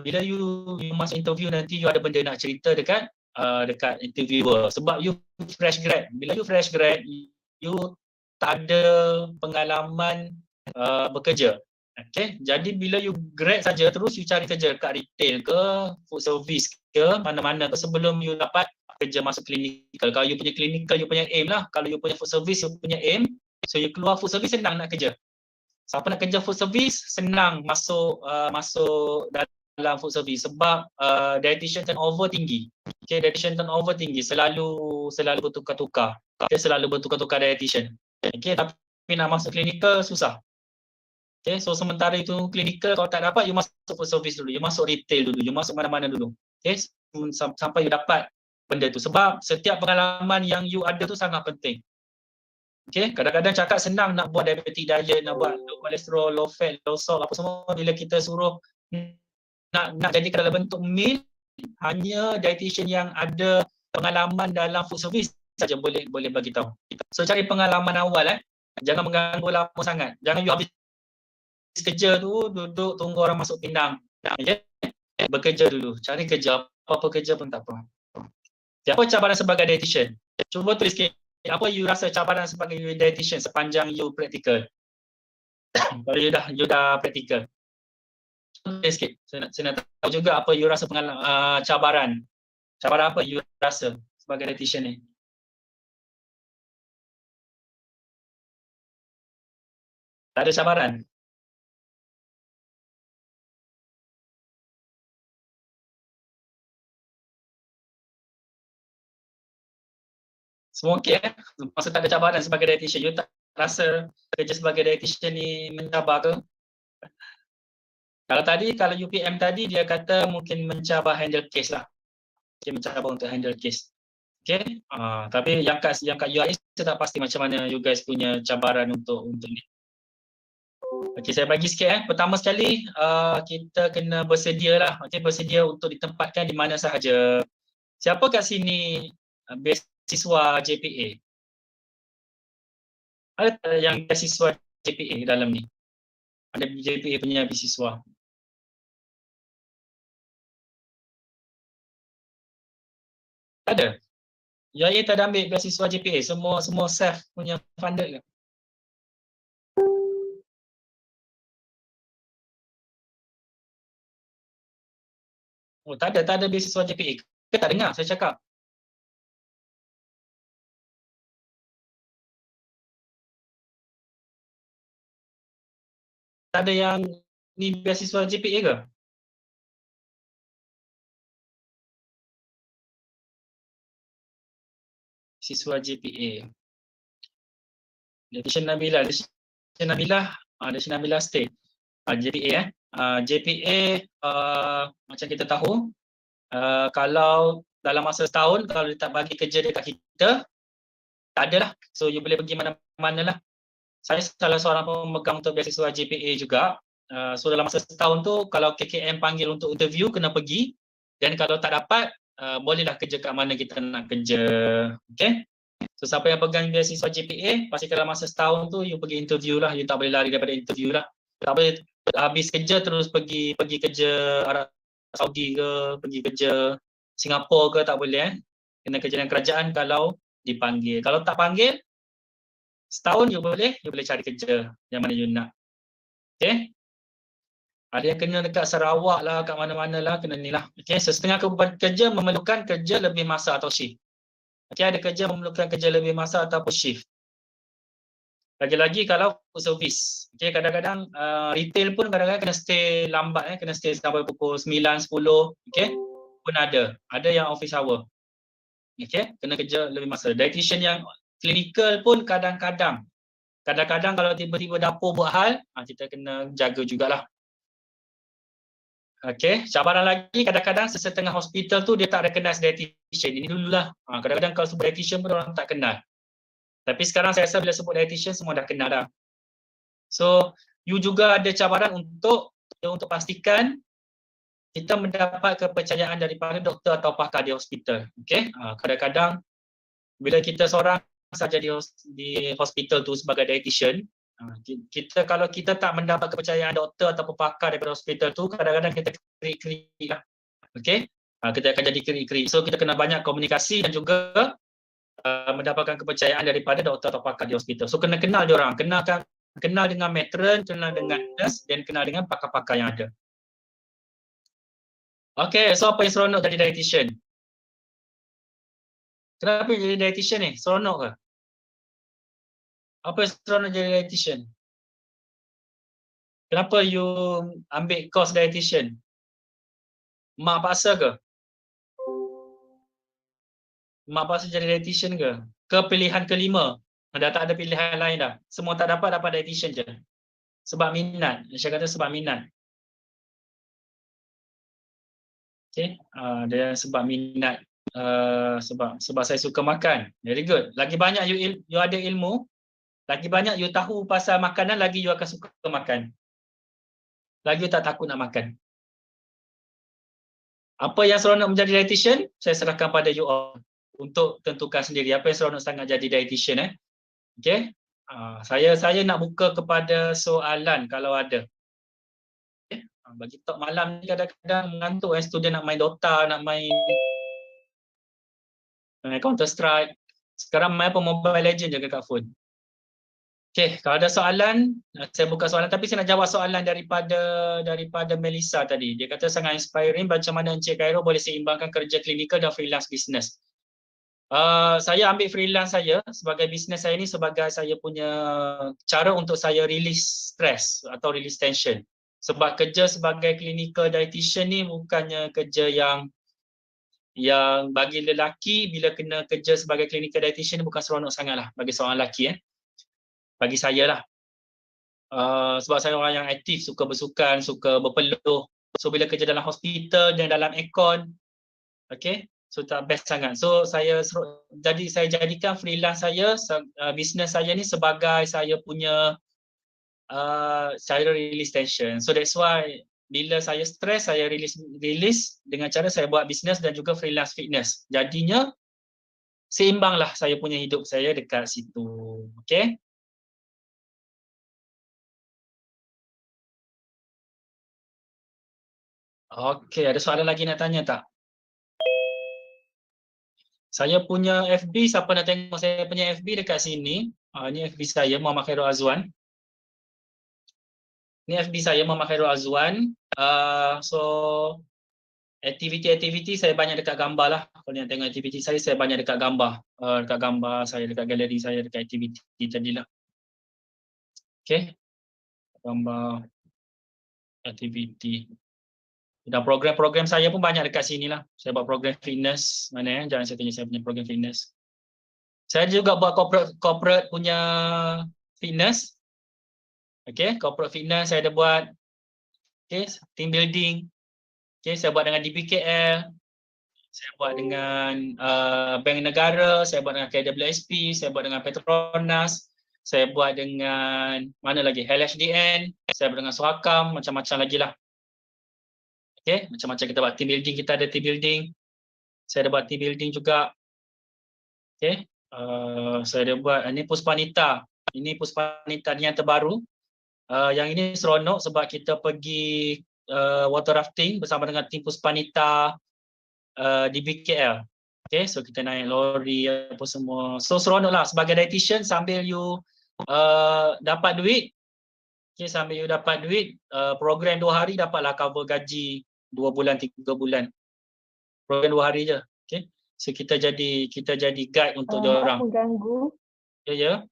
bila you masuk interview nanti you ada benda nak cerita dekat interviewer. Sebab you fresh grad. Bila you fresh grad, you tak ada pengalaman bekerja. Okay, jadi bila you grad saja terus you cari kerja kat retail ke, food service ke, mana-mana ke sebelum you dapat kerja masuk clinical. Kalau you punya clinical, you punya aim lah. Kalau you punya food service, you punya aim. So you keluar food service, senang nak kerja. Siapa nak kerja food service, senang masuk dalam food service sebab dietitian turnover tinggi. Okay, dietitian turnover tinggi, selalu bertukar-tukar. Okay, selalu bertukar-tukar dietitian. Okay, tapi nak masuk clinical susah. Okay, so sementara itu clinical kalau tak dapat, you masuk food service dulu, you masuk retail dulu, you masuk mana-mana dulu. Okay, sampai you dapat benda tu. Sebab setiap pengalaman yang you ada tu sangat penting. Okay, kadang-kadang cakap senang nak buat diabetic diet, nak buat low cholesterol, low fat, low salt, apa semua. Bila kita suruh nak jadikan dalam bentuk meal, hanya dietitian yang ada pengalaman dalam food service saja boleh bagi tahu. So cari pengalaman awal jangan mengganggu lama sangat. Jangan you habis kerja tu duduk tunggu orang masuk pindang. Okay? Bekerja dulu, cari kerja, apa-apa kerja pun tak apa. Apa cabaran sebagai dietitian? Cuba tulis sikit. Apa you rasa cabaran sebagai dietitian sepanjang you practical? Kalau you dah practical. Tulis sikit. Saya nak tahu juga apa you rasa cabaran. Cabaran apa you rasa sebagai dietitian ni? Tak ada cabaran. Semua okey Masa tak ada cabaran sebagai dietitian, you tak rasa kerja sebagai dietitian ni mencabar ke? Kalau UPM tadi dia kata mungkin mencabar handle case lah. Okay, mencabar untuk handle case. Okay, tapi yang kat UIS saya tak pasti macam mana you guys punya cabaran untuk ni. Okay, saya bagi sikit Pertama sekali kita kena bersedia lah. Okay, bersedia untuk ditempatkan di mana sahaja. Siapa kat sini beasiswa JPA? Ada yang beasiswa JPA dalam ni? Ada JPA punya beasiswa? Tak ada. UIA tak ada ambil beasiswa JPA. Semua self punya funded ke? Oh, tak ada beasiswa JPA. Ke tak dengar saya cakap? Tak ada yang ni beasiswa JPA ke? Beasiswa JPA. Dietitian Nabila stay. JPA JPA macam kita tahu kalau dalam masa setahun kalau dia tak bagi kerja dekat kita, tak adalah. So you boleh pergi mana-mana lah. Saya salah seorang pemegang untuk beasiswa JPA juga. So dalam masa setahun tu kalau KKM panggil untuk interview kena pergi, dan kalau tak dapat bolehlah kerja kat mana kita nak kerja. Okay. So siapa yang pegang beasiswa JPA, pastikan dalam masa setahun tu you pergi interview lah. You tak boleh lari daripada interview lah. Tak boleh habis kerja terus pergi kerja Arab Saudi ke, pergi kerja Singapura ke, tak boleh Kena kerja dengan kerajaan kalau dipanggil. Kalau tak panggil, setahun you boleh cari kerja yang mana you nak. Okay. Ada yang kena dekat Sarawak lah, kat mana-mana lah, kena ni lah. Okay. So, setengah kerja memerlukan kerja lebih masa atau shift. Okay, ada kerja memerlukan kerja lebih masa ataupun shift. Lagi-lagi kalau food service. Okay, kadang-kadang retail pun kadang-kadang kena stay lambat, kena stay sampai pukul 9, 10. Okay, pun ada. Ada yang office hour. Okay, kena kerja lebih masa. Dietitian yang clinical pun kadang-kadang kalau tiba-tiba dapur buat hal, kita kena jaga jugalah. Okay, cabaran lagi kadang-kadang sesetengah hospital tu dia tak recognize dietitian. Ini dululah. Kadang-kadang kalau sebut dietitian pun orang tak kenal. Tapi sekarang saya rasa bila sebut dietitian semua dah kenal dah. So, you juga ada cabaran untuk pastikan kita mendapat kepercayaan daripada doktor atau pakar di hospital. Okey, kadang-kadang bila kita seorang saja di hospital tu sebagai dietitian, kita kalau kita tak mendapat kepercayaan doktor atau pakar daripada hospital tu, kadang-kadang kita kerik-kerik lah. Okey, kita akan jadi kerik-kerik. So kita kena banyak komunikasi dan juga mendapatkan kepercayaan daripada doktor atau pakar di hospital. So kena kenal dia orang, kenal dengan matron, kenal dengan nurse dan kenal dengan pakar-pakar yang ada. Okay, so apa yang seronok jadi dietitian? Kenapa jadi dietitian ni? Seronok ke? Apa yang seronok jadi dietitian? Kenapa you ambil course dietitian? Mak paksa ke? Mak paksa jadi dietitian ke? Ke pilihan kelima? Dah tak ada pilihan lain dah. Semua tak dapat dietitian je. Sebab minat. Saya kata sebab minat. Okay, dia sebab minat, sebab saya suka makan. Very good. Lagi banyak you ada ilmu, lagi banyak you tahu pasal makanan, lagi you akan suka makan. Lagi you tak takut nak makan. Apa yang seronok menjadi dietitian? Saya serahkan pada you all untuk tentukan sendiri apa yang seronok sangat jadi dietitian. Okay. Saya nak buka kepada soalan kalau ada. Bagi talk malam ni kadang-kadang mengantuk student nak main Dota, nak main Counter Strike. Sekarang main apa Mobile Legend je kat phone. Okay, kalau ada soalan, saya buka soalan, tapi saya nak jawab soalan daripada Melissa tadi. Dia kata sangat inspiring macam mana Encik Khairul boleh seimbangkan kerja klinikal dan freelance business. Saya ambil freelance saya sebagai bisnes saya ni sebagai saya punya cara untuk saya release stress atau release tension. Sebab kerja sebagai clinical dietitian ni bukannya kerja yang bagi lelaki, bila kena kerja sebagai clinical dietitian ni bukan seronok sangat lah bagi seorang lelaki. Bagi saya lah. Sebab saya orang yang aktif, suka bersukan, suka berpeluh. So bila kerja dalam hospital dan dalam aircon, okay, so tak best sangat. So saya jadikan freelance saya, bisnes saya ni sebagai saya punya saya release tension. So that's why bila saya stress, saya release dengan cara saya buat bisnes dan juga freelance fitness. Jadinya seimbanglah saya punya hidup saya dekat situ. Okay. Okay, ada soalan lagi nak tanya tak? Saya punya FB, siapa nak tengok saya punya FB dekat sini? Ini FB saya, Muhammad Khairul Azwan. Ini FB saya, Muhammad Khairul Azwan. So, aktiviti-aktiviti saya banyak dekat gambar lah. Kalau yang tengok aktiviti saya banyak dekat gambar. Dekat gambar saya, dekat galeri saya, dekat aktiviti tadilah. Okay. Gambar aktiviti. Dan program-program saya pun banyak dekat sini lah. Saya buat program fitness. Mana jangan saya tanya saya punya program fitness. Saya juga buat corporate punya fitness. Okay, corporate fitness saya ada buat. Okay, team building. Okay, saya buat dengan DBKL. Saya buat dengan Bank Negara. Saya buat dengan KWSP. Saya buat dengan Petronas. Saya buat dengan mana lagi? LHDN. Saya buat dengan Suhakam. Macam-macam lagi lah. Okay, macam-macam kita buat team building, kita ada team building. Saya ada buat team building juga. Okay, saya ada buat, ini Puspanita. Ini Puspanita ni yang terbaru. Yang ini seronok sebab kita pergi water rafting bersama dengan tim Puspanita di BKL. Okay, so kita naik lori apa semua. So seronok lah sebagai dietitian sambil you dapat duit. Okay, sambil you dapat duit, program 2 hari dapatlah cover gaji 2 bulan, 3 bulan. Program 2 hari je. Okay. So kita jadi guide untuk dia orang. Maaf mengganggu. Ya.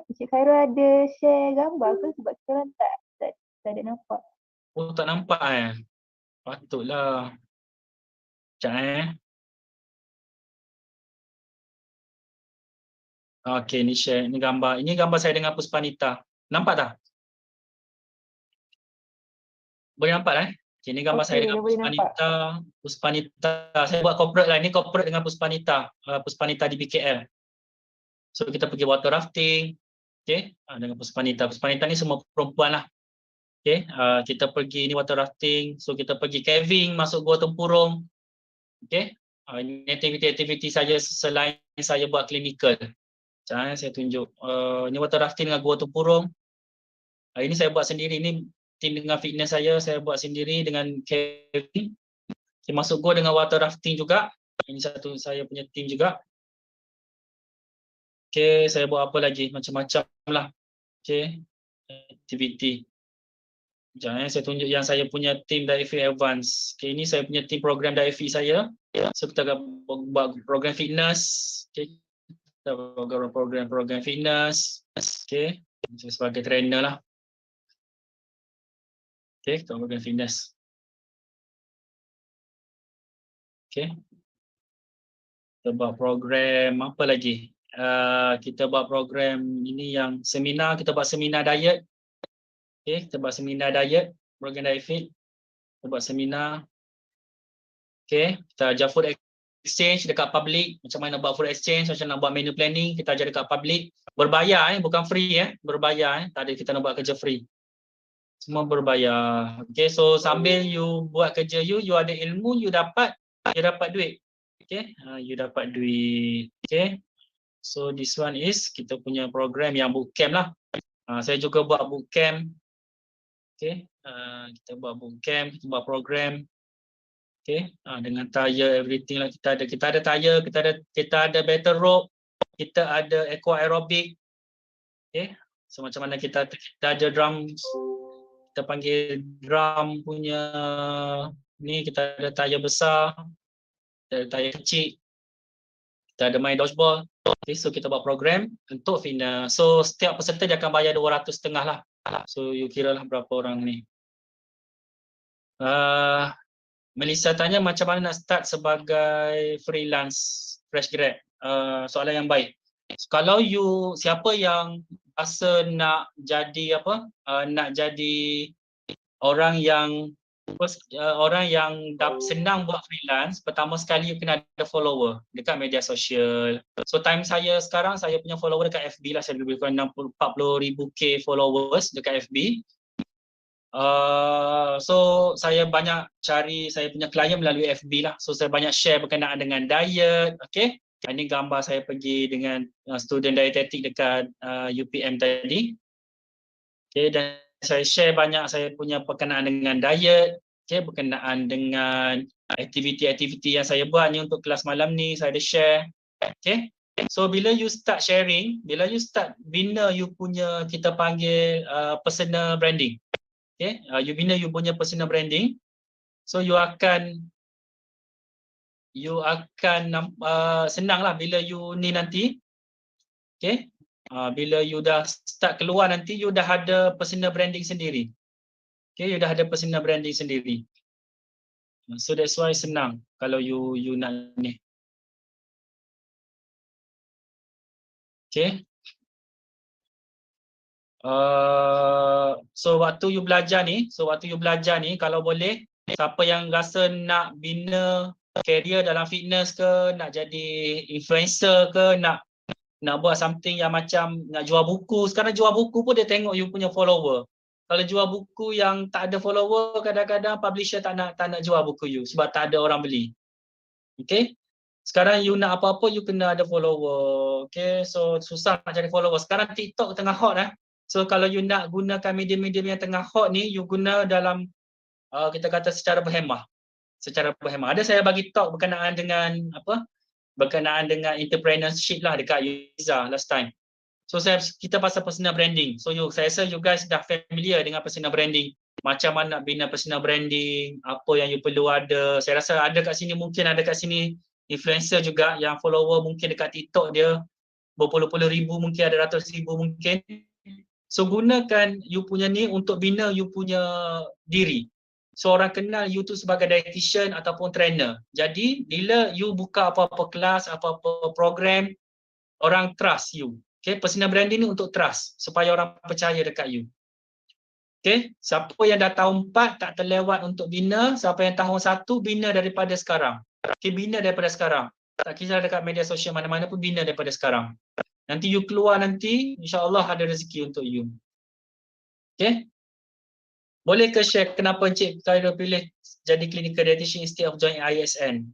Encik Khairul ada share gambar ke? Sebab sekarang tak ada nampak. Oh, tak nampak Patutlah. Sekejap Okay, ni share. Ini gambar. Ini gambar saya dengan Puspanita. Nampak tak? Boleh nampak Okay, ini gambar saya dengan Puspanita. Saya buat corporate lah. Ini corporate dengan Puspanita. Puspanita di BKL. So kita pergi water rafting. Okay, dengan Puspanita. Puspanita ni semua perempuan lah. Okay, kita pergi ni water rafting, so kita pergi caving, masuk gua tempurung. Okay, ini aktiviti-aktiviti saya selain saya buat klinikal. Jangan saya tunjuk. Ni water rafting dengan gua tempurung. Ini saya buat sendiri, ni tim dengan fitness saya buat sendiri dengan caving. Okay, masuk gua dengan water rafting juga. Ini satu saya punya tim juga. Okay, saya buat apa lagi? Macam-macam lah. Okay, aktiviti. Jangan saya tunjuk yang saya punya tim Dietetics Advance. Okay, ini saya punya tim program Dietetics saya. So kita akan buat program fitness. Okay, kita buat program fitness. Okay, sebagai trainer lah. Okay, kita buat program fitness. Okay, kita buat program apa lagi? Kita buat program ini yang seminar. Kita buat seminar diet. Okay, kita buat seminar diet, program diet fit. Kita buat seminar. Okay, kita ajar food exchange dekat public. Macam mana buat food exchange, macam mana buat menu planning. Kita ajar dekat public. Berbayar, bukan free. Berbayar. Tak ada kita nak buat kerja free. Semua berbayar. Okay, so sambil you buat kerja you ada ilmu, you dapat duit. Okay, you dapat duit. Okay, so this one is kita punya program yang bootcamp lah. Saya juga buat bootcamp. Okay, kita buat bootcamp, kita buat program. Okay, dengan tire everything lah, kita ada tire, kita ada battle rope, kita ada aqua aerobic. Okay, so macam mana kita ada drum, kita panggil drum punya ni, kita ada tire besar, kita ada tire kecil, kita ada main dodgeball. Okay, so kita buat program untuk fitness. So setiap peserta dia akan bayar 250 lah. So you kira lah berapa orang ni. Melissa tanya macam mana nak start sebagai freelance fresh grad. Soalan yang baik. Kalau you siapa yang rasa nak jadi nak jadi orang yang senang buat freelance, pertama sekali you kena ada follower dekat media sosial. So time saya sekarang, saya punya follower dekat FB lah, saya lebih kurang 40,000 followers dekat FB. So saya banyak cari saya punya klien melalui FB lah. So saya banyak share berkenaan dengan diet. Okay, ini gambar saya pergi dengan student dietetic dekat UPM tadi. Okay, dan saya share banyak saya punya berkenaan dengan diet. Okay, berkenaan dengan aktiviti-aktiviti yang saya buat ni untuk kelas malam ni, saya ada share. Okay, so bila you start sharing, bila you start bina you punya, kita panggil personal branding. Okay, you bina you punya personal branding, so you akan senang lah bila you ni nanti. Okay, bila you dah start keluar nanti, you dah ada personal branding sendiri. Okay, you dah ada personal branding sendiri. So that's why senang kalau you nak ni. Okay. So waktu you belajar ni, kalau boleh, siapa yang rasa nak bina career dalam fitness ke, nak jadi influencer ke, nak buat something yang macam nak jual buku. Sekarang jual buku pun dia tengok you punya follower. Kalau jual buku yang tak ada follower, kadang-kadang publisher tak nak jual buku you sebab tak ada orang beli. Okay, sekarang you nak apa-apa you kena ada follower. Okay, so susah nak cari follower. Sekarang TikTok tengah hot So kalau you nak gunakan medium-medium yang tengah hot ni, you guna dalam kita kata secara berhemah. Ada saya bagi talk berkenaan dengan entrepreneurship lah dekat Yuza last time. So kita pasal personal branding. So saya rasa you guys dah familiar dengan personal branding. Macam mana nak bina personal branding, apa yang you perlu ada. Saya rasa ada kat sini, mungkin ada kat sini influencer juga yang follower mungkin dekat TikTok dia berpuluh-puluh ribu, mungkin ada ratus ribu mungkin. So gunakan you punya ni untuk bina you punya diri. So orang kenal you tu sebagai dietitian ataupun trainer. Jadi bila you buka apa-apa kelas, apa-apa program, orang trust you. Okay, personal branding ni untuk trust, supaya orang percaya dekat you. Okay, siapa yang dah tahun 4 tak terlewat untuk bina, siapa yang tahun 1 bina daripada sekarang. Okay, bina daripada sekarang. Tak kisah dekat media sosial mana-mana pun, bina daripada sekarang. Nanti you keluar nanti, insyaAllah ada rezeki untuk you. Okay? Boleh ke share kenapa Encik Khairul pilih jadi clinical dietitian instead of join ISN?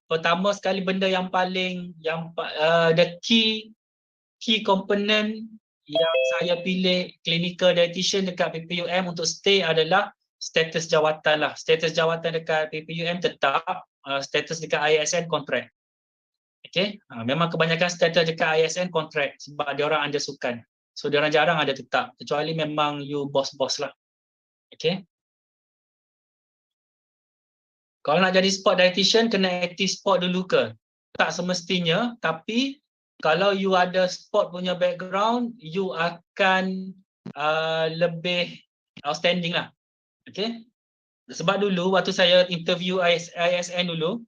Pertama sekali benda yang paling the key component yang saya pilih clinical dietitian dekat PPUM untuk stay adalah status jawatan lah. Status jawatan dekat PPUM tetap, status dekat ISN kontrak. Okay, memang kebanyakan status dekat ISN kontrak sebab dia orang ada sukan. So dia orang jarang ada tetap, kecuali memang you bos-bos lah. Okay. Kalau nak jadi sport dietitian, kena active sport dulu ke? Tak semestinya, tapi kalau you ada sport punya background, you akan lebih outstanding lah. Okay. Sebab dulu waktu saya interview ISN dulu,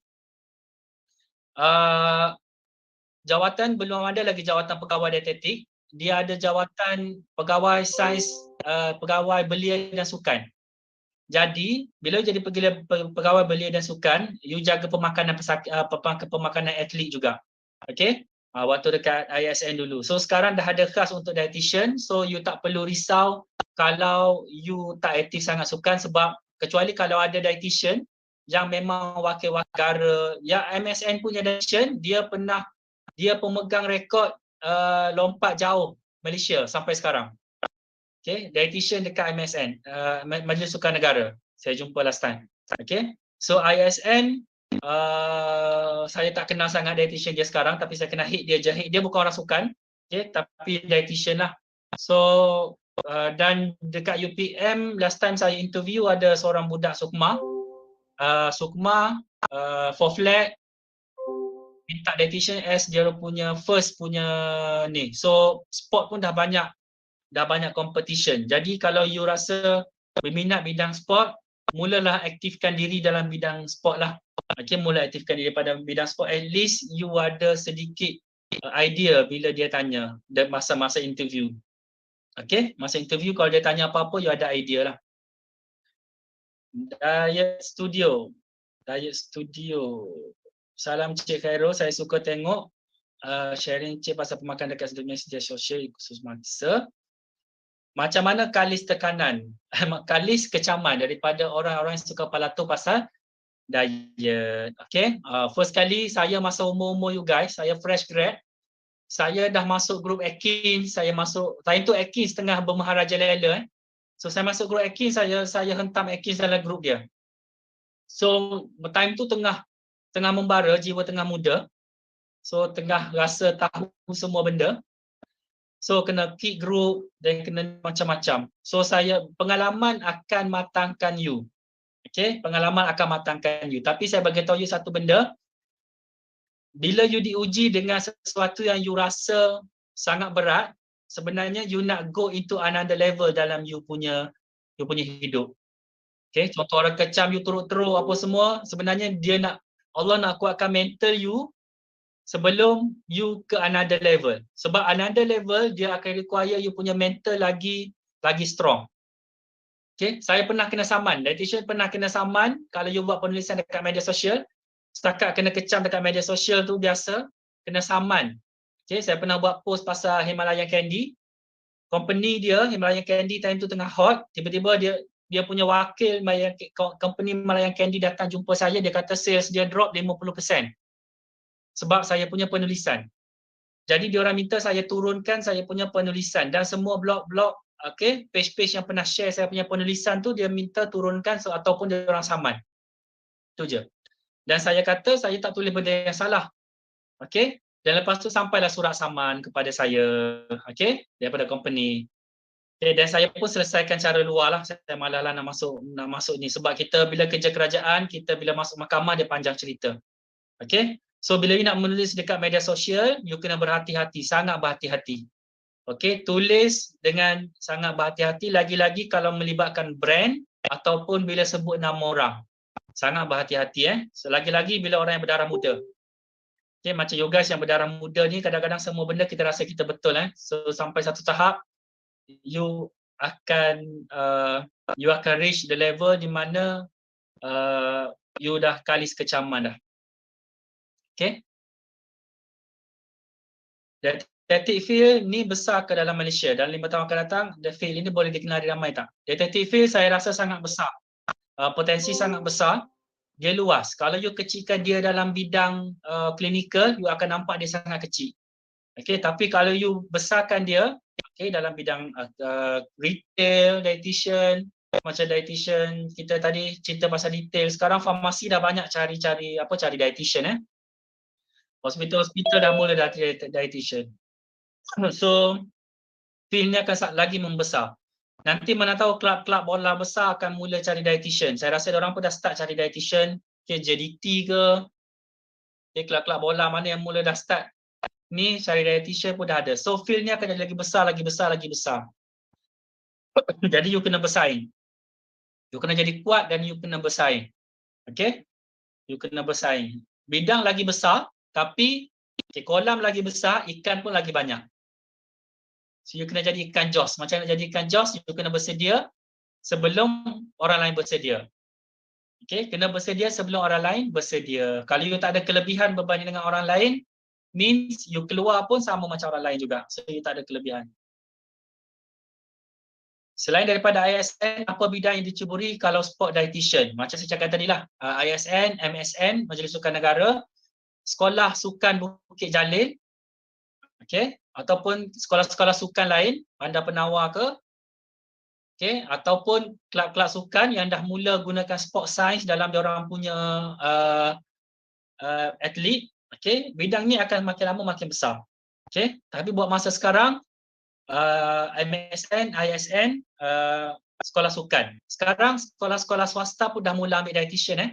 jawatan belum ada lagi jawatan pegawai dietetik. Dia ada jawatan pegawai sains, pegawai belia dan sukan. Jadi, bila jadi pegawai belia dan sukan, you jaga pemakanan pemakanan atlet juga. Okay? Waktu dekat ISN dulu. So, sekarang dah ada khas untuk dietitian. So, you tak perlu risau kalau you tak aktif sangat sukan sebab kecuali kalau ada dietitian yang memang wakil-wakil negara. Ya, MSN punya dietitian, dia pemegang rekod lompat jauh Malaysia sampai sekarang. Okay, dietitian dekat MSN, Majlis Sukan Negara. Saya jumpa last time. Okay, so ISN, saya tak kenal sangat dietitian dia sekarang, tapi saya kenal hit dia je. Dia bukan orang sukan, okay, tapi dietitian lah. So, dan dekat UPM, last time saya interview ada seorang budak Sukma. For flat, minta dietitian as dia punya first punya ni. So sport pun dah banyak competition. Jadi kalau you rasa berminat bidang sport, mulalah aktifkan diri dalam bidang sport lah. Okay, mula aktifkan diri pada bidang sport. At least you ada sedikit idea bila dia tanya dan masa-masa interview. Okay, masa interview kalau dia tanya apa-apa, you ada idea lah. Diet Studio. Salam Cik Khairul, saya suka tengok sharing Cik pasal pemakan dekat media sosial khusus mangsa. Macam mana kalis tekanan, kalis kecaman daripada orang-orang yang suka palato pasal diet. Okay, first kali saya masa umur-umur you guys, saya fresh grad, saya dah masuk grup Atkins, time tu Atkins tengah bermaharajalela. So saya masuk grup Atkins, saya hentam Atkins dalam grup dia. So time tu tengah membara, jiwa tengah muda. So tengah rasa tahu semua benda. So kena kick group dan kena macam-macam. So pengalaman akan matangkan you. Okay, pengalaman akan matangkan you. Tapi saya bagi tahu you satu benda. Bila you diuji dengan sesuatu yang you rasa sangat berat, sebenarnya you nak go into another level dalam you punya hidup. Okay, contoh orang kecam you teruk-teruk apa semua, sebenarnya Allah nak kuatkan mental you sebelum you ke another level. Sebab another level dia akan require you punya mental lagi strong. Okay, saya pernah kena saman. Dietitian pernah kena saman kalau you buat penulisan dekat media sosial. Setakat kena kecam dekat media sosial tu biasa, kena saman. Okay, saya pernah buat post pasal Himalayan Candy. Company dia, Himalayan Candy time tu tengah hot. Tiba-tiba dia punya wakil company Himalayan Candy datang jumpa saya. Dia kata sales dia drop 50%. Sebab saya punya penulisan. Jadi diorang minta saya turunkan saya punya penulisan dan semua blog-blog, okay, page-page yang pernah share saya punya penulisan tu dia minta turunkan ataupun diorang saman. Itu je. Dan saya kata saya tak tulis benda yang salah. Okay. Dan lepas tu sampailah surat saman kepada saya, okay, daripada company. Okay, dan saya pun selesaikan cara luar lah. Saya malah nak masuk ni sebab kita bila kerja kerajaan, kita bila masuk mahkamah dia panjang cerita. Okay. So bila you nak menulis dekat media sosial, you kena berhati-hati, sangat berhati-hati. Okay, tulis dengan sangat berhati-hati, lagi-lagi kalau melibatkan brand ataupun bila sebut nama orang. Sangat berhati-hati. So lagi-lagi bila orang yang berdarah muda. Okay, macam you guys yang berdarah muda ni, kadang-kadang semua benda kita rasa kita betul. So sampai satu tahap, you akan reach the level di mana you dah kalis kecaman dah. Okay. Dietetic field ni besar ke dalam Malaysia? Dalam 5 tahun akan datang, the field ini boleh dikenali ramai tak? Dietetic field saya rasa sangat besar. Potensi sangat besar. Dia luas. Kalau you kecilkan dia dalam bidang klinikal, you akan nampak dia sangat kecil. Okay, tapi kalau you besarkan dia, okay, dalam bidang retail, dietitian, macam dietitian, kita tadi cerita pasal detail. Sekarang farmasi dah banyak cari dietitian. Hospital-hospital dah mula dietitian. So, field ni akan lagi membesar. Nanti mana tahu kelab-kelab bola besar akan mula cari dietitian. Saya rasa orang pun dah start cari dietitian. Okay, JDT ke. Okay, kelab-kelab bola mana yang mula dah start. Ni cari dietitian pun dah ada. So, field ni akan jadi lagi besar. Jadi, you kena bersaing. You kena jadi kuat dan you kena bersaing. Okay? You kena bersaing. Bidang lagi besar, tapi kolam lagi besar, ikan pun lagi banyak. So, you kena jadi ikan jos. Macam nak jadi ikan jos, you kena bersedia sebelum orang lain bersedia. Okay, kena bersedia sebelum orang lain bersedia. Kalau you tak ada kelebihan berbanding dengan orang lain, means you keluar pun sama macam orang lain juga. So, you tak ada kelebihan. Selain daripada ISN, apa bidang yang diceburi kalau sport dietitian? Macam saya cakap tadi lah, ISN, MSN, Majlis Sukan Negara, Sekolah Sukan Bukit Jalil, okay, ataupun sekolah-sekolah sukan lain, Bandar Penawar ke, okay, ataupun kelab-kelab sukan yang dah mula gunakan sport science dalam diorang punya atlet, okay, bidang ni akan makin lama makin besar. Okay, tapi buat masa sekarang, MSN, ISN, sekolah sukan. Sekarang sekolah-sekolah swasta pun dah mula ambil dietitian.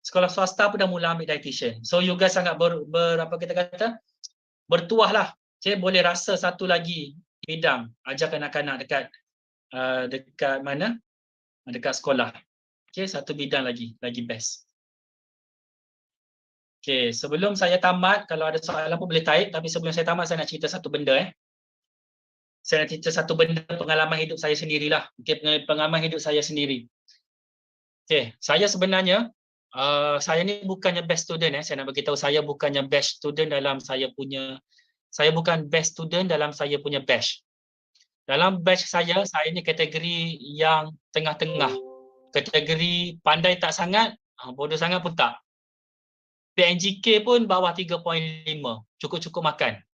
Sekolah swasta pun dah mula ambil dietitian. So you guys sangat bertuah lah. Okay, boleh rasa satu lagi bidang ajak anak-anak dekat mana? Dekat sekolah. Okay, satu bidang lagi best. Okay, sebelum saya tamat, kalau ada soalan pun boleh type. Tapi sebelum saya tamat, saya nak cerita satu benda. Saya nak cerita satu benda pengalaman hidup saya sendirilah. Okay, pengalaman hidup saya sendiri. Okay, saya sebenarnya, saya ni bukannya best student. Saya nak beritahu saya bukannya best student dalam saya bukan best student dalam saya punya batch. Dalam batch saya ni kategori yang tengah-tengah. Kategori pandai tak sangat, bodoh sangat pun tak. PNGK pun bawah 3.5, cukup-cukup makan.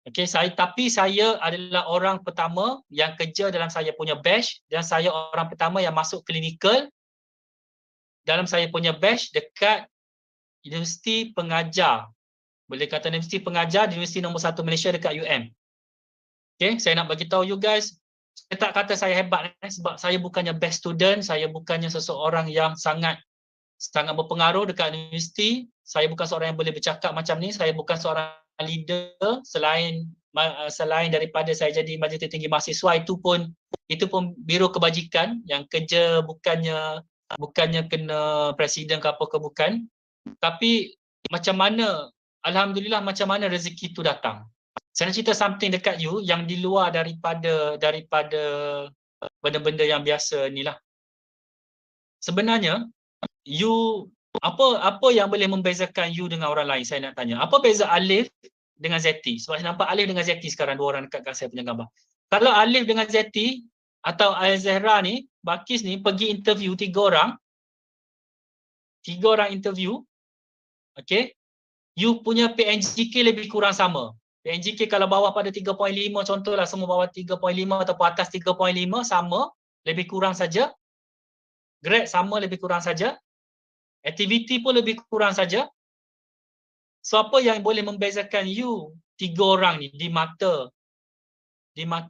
Okay, tapi saya adalah orang pertama yang kerja dalam saya punya batch dan saya orang pertama yang masuk klinikal dalam saya punya batch dekat Universiti Pengajar. Boleh kata universiti pengajar di Universiti nombor 1 Malaysia dekat UM. Okay, saya nak bagi tahu you guys, saya tak kata saya hebat sebab saya bukannya best student, saya bukannya seseorang yang sangat berpengaruh dekat universiti, saya bukan seorang yang boleh bercakap macam ni, saya bukan seorang leader selain daripada saya jadi majlis tertinggi mahasiswa, itu pun biro kebajikan yang kerja bukannya kena presiden ke apa ke bukan. Tapi macam mana, alhamdulillah, macam mana rezeki itu datang. Saya nak cerita something dekat you yang di luar daripada benda-benda yang biasa ni lah. Sebenarnya you apa yang boleh membezakan you dengan orang lain? Saya nak tanya. Apa beza Alif dengan Zeti? Sebab saya nampak Alif dengan Zeti sekarang, dua orang dekat saya punya gambar. Kalau Alif dengan Zeti atau Al-Zahra ni, Bakis ni pergi interview tiga orang interview, okay, you punya PNGK lebih kurang sama. PNGK kalau bawah pada 3.5 contohlah, semua bawah 3.5 ataupun atas 3.5 sama, lebih kurang saja. Grade sama, lebih kurang saja. Aktiviti pun lebih kurang saja. So apa yang boleh membezakan you tiga orang ni di mata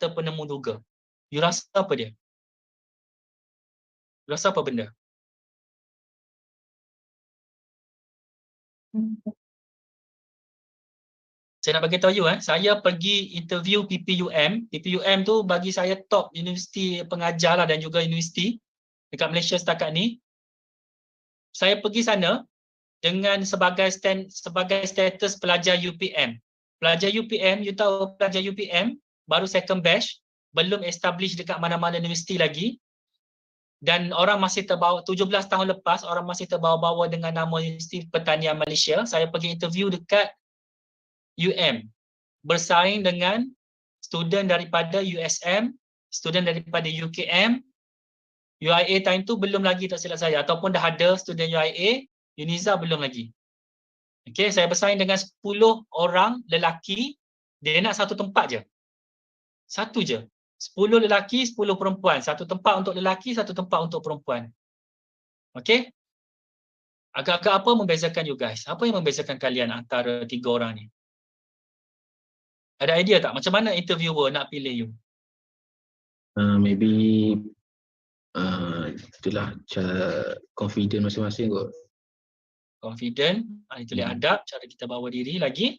penemu duga? You rasa apa dia? You rasa apa benda? Saya nak bagi tahu you, saya pergi interview PPUM. PPUM tu bagi saya top universiti pengajar lah dan juga universiti dekat Malaysia setakat ni. Saya pergi sana dengan sebagai status pelajar UPM. Pelajar UPM, you tahu pelajar UPM baru second batch, belum establish dekat mana-mana universiti lagi. Dan orang masih terbawa, 17 tahun lepas, orang masih terbawa-bawa dengan nama Universiti Pertanian Malaysia. Saya pergi interview dekat UM. bersaing dengan student daripada USM, student daripada UKM, UIA time tu belum lagi tak silap saya, ataupun dah ada student UIA, Uniza belum lagi. Okay, saya bersaing dengan 10 orang lelaki, dia nak satu tempat je. Satu je. 10 lelaki, 10 perempuan. Satu tempat untuk lelaki, satu tempat untuk perempuan. Okay? Agak-agak apa membezakan you guys? Apa yang membezakan kalian antara 3 orang ni? Ada idea tak? Macam mana interviewer nak pilih you? Maybe itulah confident masing-masing kot. Confident, tulis adab, cara kita bawa diri lagi.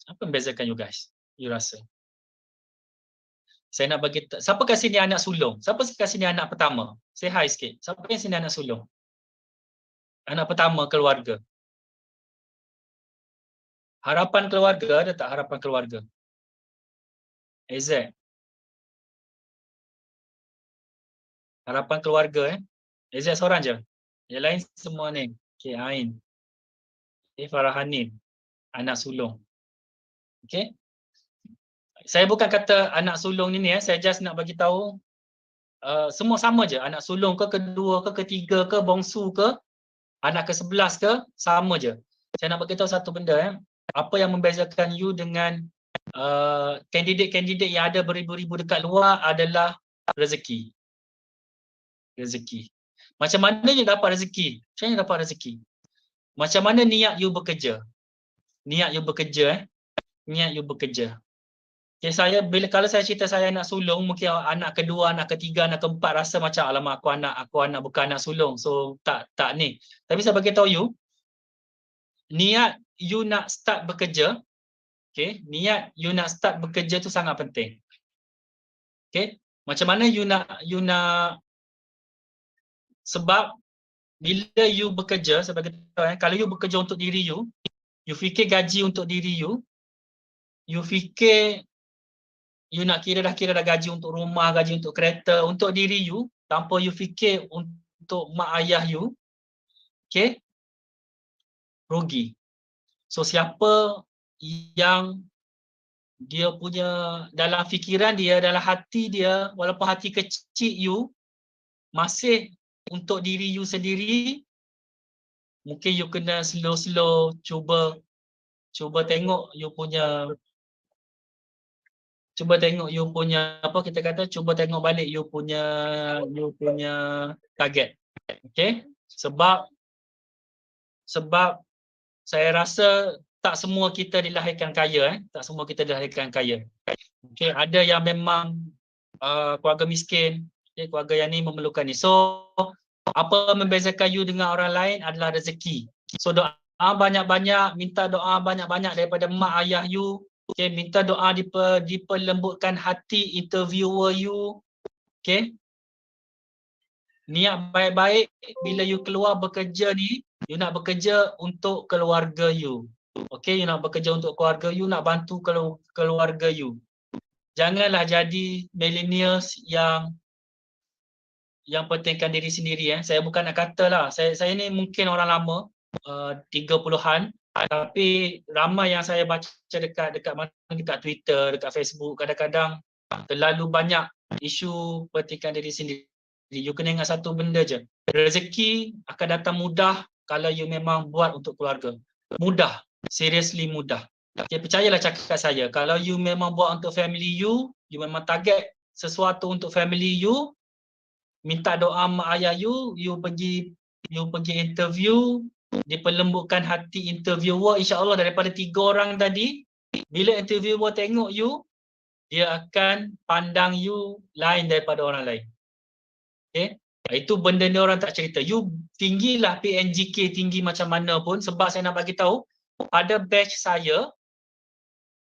Apa yang membezakan you guys? You rasa? Saya nak bagi, siapa kat sini anak sulung? Siapa kat sini anak pertama? Say hi sikit. Siapa yang sini anak sulung? Anak pertama keluarga. Harapan keluarga, ada tak harapan keluarga? AZ. Harapan keluarga AZ seorang je. Yang lain semua ni. Okay, Ain. Okay, Farahanin. Anak sulung. Okay. Saya bukan kata anak sulung ni saya just nak bagi tahu semua sama je. Anak sulung ke, kedua ke, ketiga ke, bongsu ke, anak ke-11 ke, sama je. Saya nak bagi tahu satu benda apa yang membezakan you dengan kandidat-kandidat yang ada beribu-ribu dekat luar adalah rezeki. Rezeki. Macam mana you dapat rezeki? Macam mana dapat rezeki? Macam mana niat you bekerja? Niat you bekerja niat you bekerja. Okay, kalau saya cerita saya anak sulung, mungkin anak kedua, anak ketiga, anak keempat rasa macam alamak aku anak bukan anak sulung. So tak ni. Tapi saya bagi tahu you, niat you nak start bekerja, okay, niat you nak start bekerja tu sangat penting. Okay, macam mana you nak sebab bila you bekerja, saya bagi tahu kalau you bekerja untuk diri you, you fikir gaji untuk diri you, you fikir you nak kira dah gaji untuk rumah, gaji untuk kereta, untuk diri you, tanpa you fikir untuk mak ayah you, okay, rugi. So siapa yang dia punya dalam fikiran dia, dalam hati dia, walaupun hati kecil you masih untuk diri you sendiri, mungkin you kena slow cuba tengok you punya apa kita kata, cuba tengok balik you punya target. Okay, sebab saya rasa tak semua kita dilahirkan kaya tak semua kita dilahirkan kaya. Okay, ada yang memang keluarga miskin, okay, keluarga yang ni memerlukan ni. So apa membezakan you dengan orang lain adalah rezeki. So doa banyak-banyak, minta doa banyak-banyak daripada mak ayah you. Okay, minta doa diperlembutkan hati interviewer you. Okay, niat baik-baik bila you keluar bekerja ni, you nak bekerja untuk keluarga you. Okay, you nak bekerja untuk keluarga you, nak bantu keluarga you. Janganlah jadi millennials yang pentingkan diri sendiri. Saya bukan nak kata lah, saya ni mungkin orang lama, 30-an, tapi ramai yang saya baca dekat Twitter, dekat Facebook, kadang-kadang terlalu banyak isu pentingkan diri sendiri. You kena ingat satu benda je, rezeki akan datang mudah kalau you memang buat untuk keluarga. Mudah, seriously mudah. Okay, percayalah cakap saya, kalau you memang buat untuk family you memang target sesuatu untuk family you, minta doa mak ayah you pergi interview, diperlembutkan hati interviewer, insya-Allah daripada 3 orang tadi, bila interviewer tengok you, dia akan pandang you lain daripada orang lain. Okay? Itu benda ni orang tak cerita. You tinggilah PNGK tinggi macam mana pun, sebab saya nak bagi tahu pada batch saya,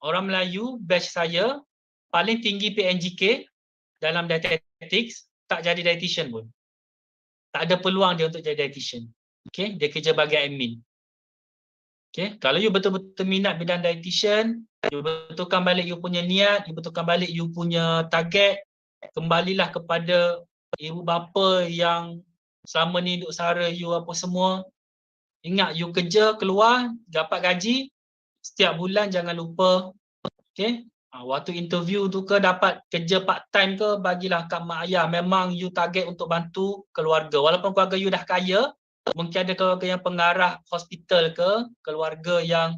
orang Melayu batch saya paling tinggi PNGK dalam dietetics tak jadi dietitian pun. Tak ada peluang dia untuk jadi dietitian. Okay, dia kerja bagi admin. Okay, kalau you betul-betul minat bidang dietitian, you betulkan balik you punya niat, you betulkan balik you punya target, kembalilah kepada ibu bapa yang selama ni duk sara you apa semua. Ingat you kerja, keluar, dapat gaji, setiap bulan jangan lupa, okay, waktu interview tu ke dapat kerja part time ke, bagilah kat mak ayah. Memang you target untuk bantu keluarga. Walaupun keluarga you dah kaya, mungkin ada keluarga yang pengarah hospital ke, keluarga yang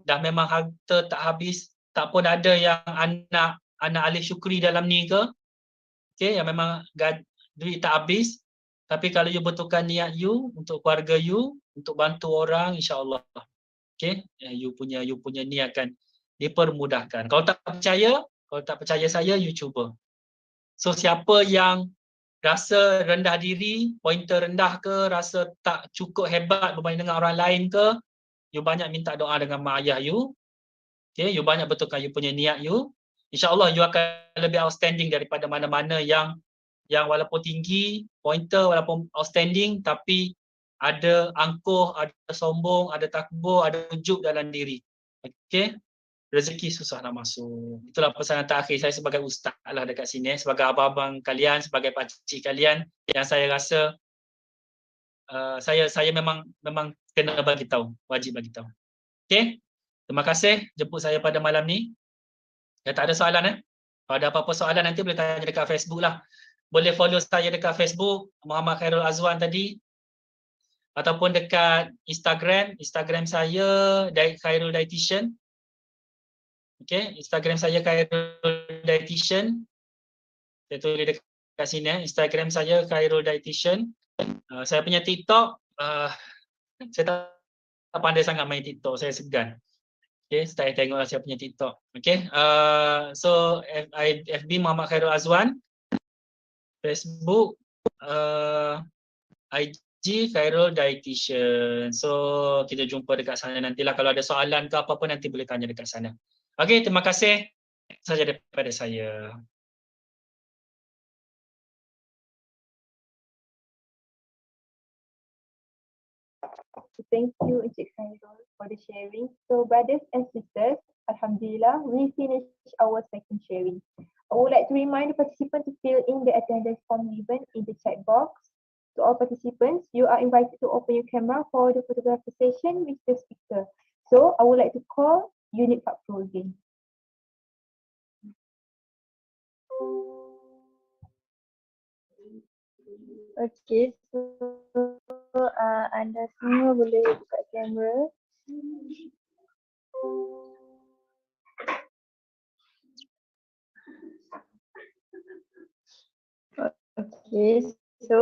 dah memang harta tak habis, tak pun ada yang anak ahli syukri dalam ni ke, okay, yang memang duit tak habis. Tapi kalau you betulkan niat you untuk keluarga you, untuk bantu orang, insya-Allah, okay, you punya niat kan dipermudahkan. Kalau tak percaya saya, you cuba. So siapa yang rasa rendah diri, pointer rendah ke, rasa tak cukup hebat berbanding dengan orang lain ke, you banyak minta doa dengan mak ayah you. Okay, you banyak betulkan you punya niat you. InsyaAllah you akan lebih outstanding daripada mana-mana yang walaupun tinggi, pointer walaupun outstanding, tapi ada angkuh, ada sombong, ada takbur, ada ujub dalam diri. Okay, rezeki susah nak masuk. Itulah pesanan terakhir saya sebagai ustaz lah dekat sini, sebagai abang-abang kalian, sebagai pakcik kalian, yang saya rasa saya memang kena bagi tahu, wajib bagi tahu. Okay, terima kasih jemput saya pada malam ni. Ya, tak ada soalan Kalau ada apa-apa soalan nanti boleh tanya dekat Facebook lah. Boleh follow saya dekat Facebook Muhammad Khairul Azwan tadi, ataupun dekat Instagram saya Khairul Dietitian. Okay, Instagram saya Khairul Dietitian. Saya tulis dekat sini Instagram saya Khairul Dietitian. Saya punya TikTok, saya tak pandai sangat main TikTok, saya segan. Okay, saya tengoklah saya punya TikTok. Okay, so FB Muhammad Khairul Azwan, Facebook, IG Khairul Dietitian. So kita jumpa dekat sana nantilah. Kalau ada soalan ke apa-apa nanti boleh tanya dekat sana. Okay, terima kasih saja daripada saya. Thank you, Encik Khairul, for the sharing. So, brothers and sisters, Alhamdulillah, we finished our second sharing. I would like to remind the participants to fill in the attendance form given in the chat box. To all participants, you are invited to open your camera for the photography session with the speaker. So, I would like to call Unit Pak Pro again. Okay, so anda semua boleh buka kamera. Okay, so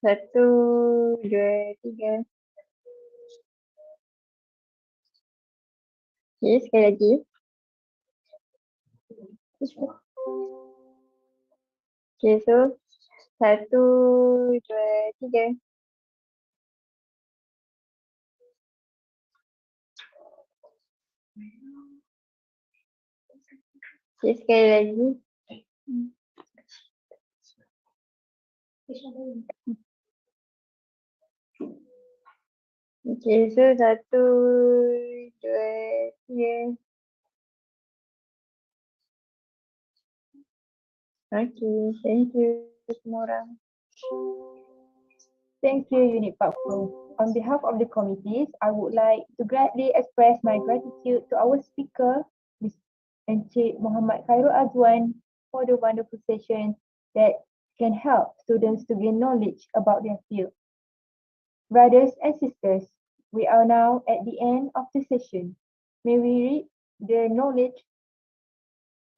satu, dua, tiga. Okay, sekali lagi. Okay, so satu, dua, tiga. Okay, sekali lagi. Okay, so satu, dua, tiga. Okay, thank you semua orang. Thank you, Unit Pak Pro. On behalf of the committees, I would like to gladly express my gratitude to our speaker, Ms. Encik Muhammad Khairul Azwan, for the wonderful session that can help students to gain knowledge about their field. Brothers and sisters, we are now at the end of the session. May we read the knowledge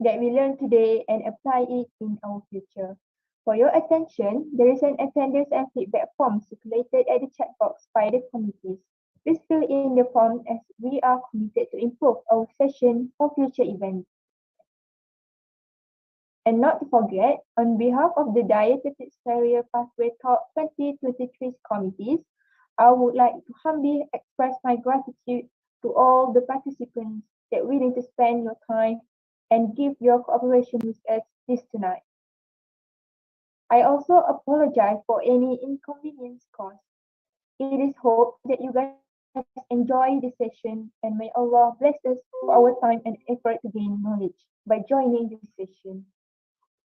that we learned today and apply it in our future. For your attention, there is an attendance and feedback form circulated at the chat box by the committees. Please fill in the form as we are committed to improve our session for future events. And not to forget, on behalf of the Dietetics Career Pathway Talk 2023 committees, I would like to humbly express my gratitude to all the participants that willing to spend your time and give your cooperation with us this tonight. I also apologize for any inconvenience caused. It is hoped that you guys enjoy the session and may Allah bless us for our time and effort to gain knowledge by joining this session.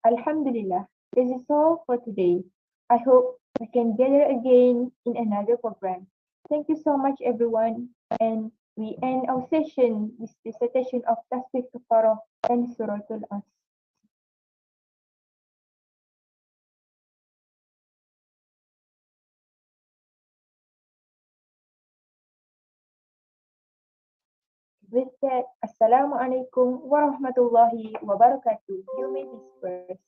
Alhamdulillah, this is all for today. I hope we can gather again in another program. Thank you so much, everyone. And we end our session with recitation of Tasbih Kafarah and Suratul As. With that, Assalamualaikum warahmatullahi wabarakatuh. You may disperse.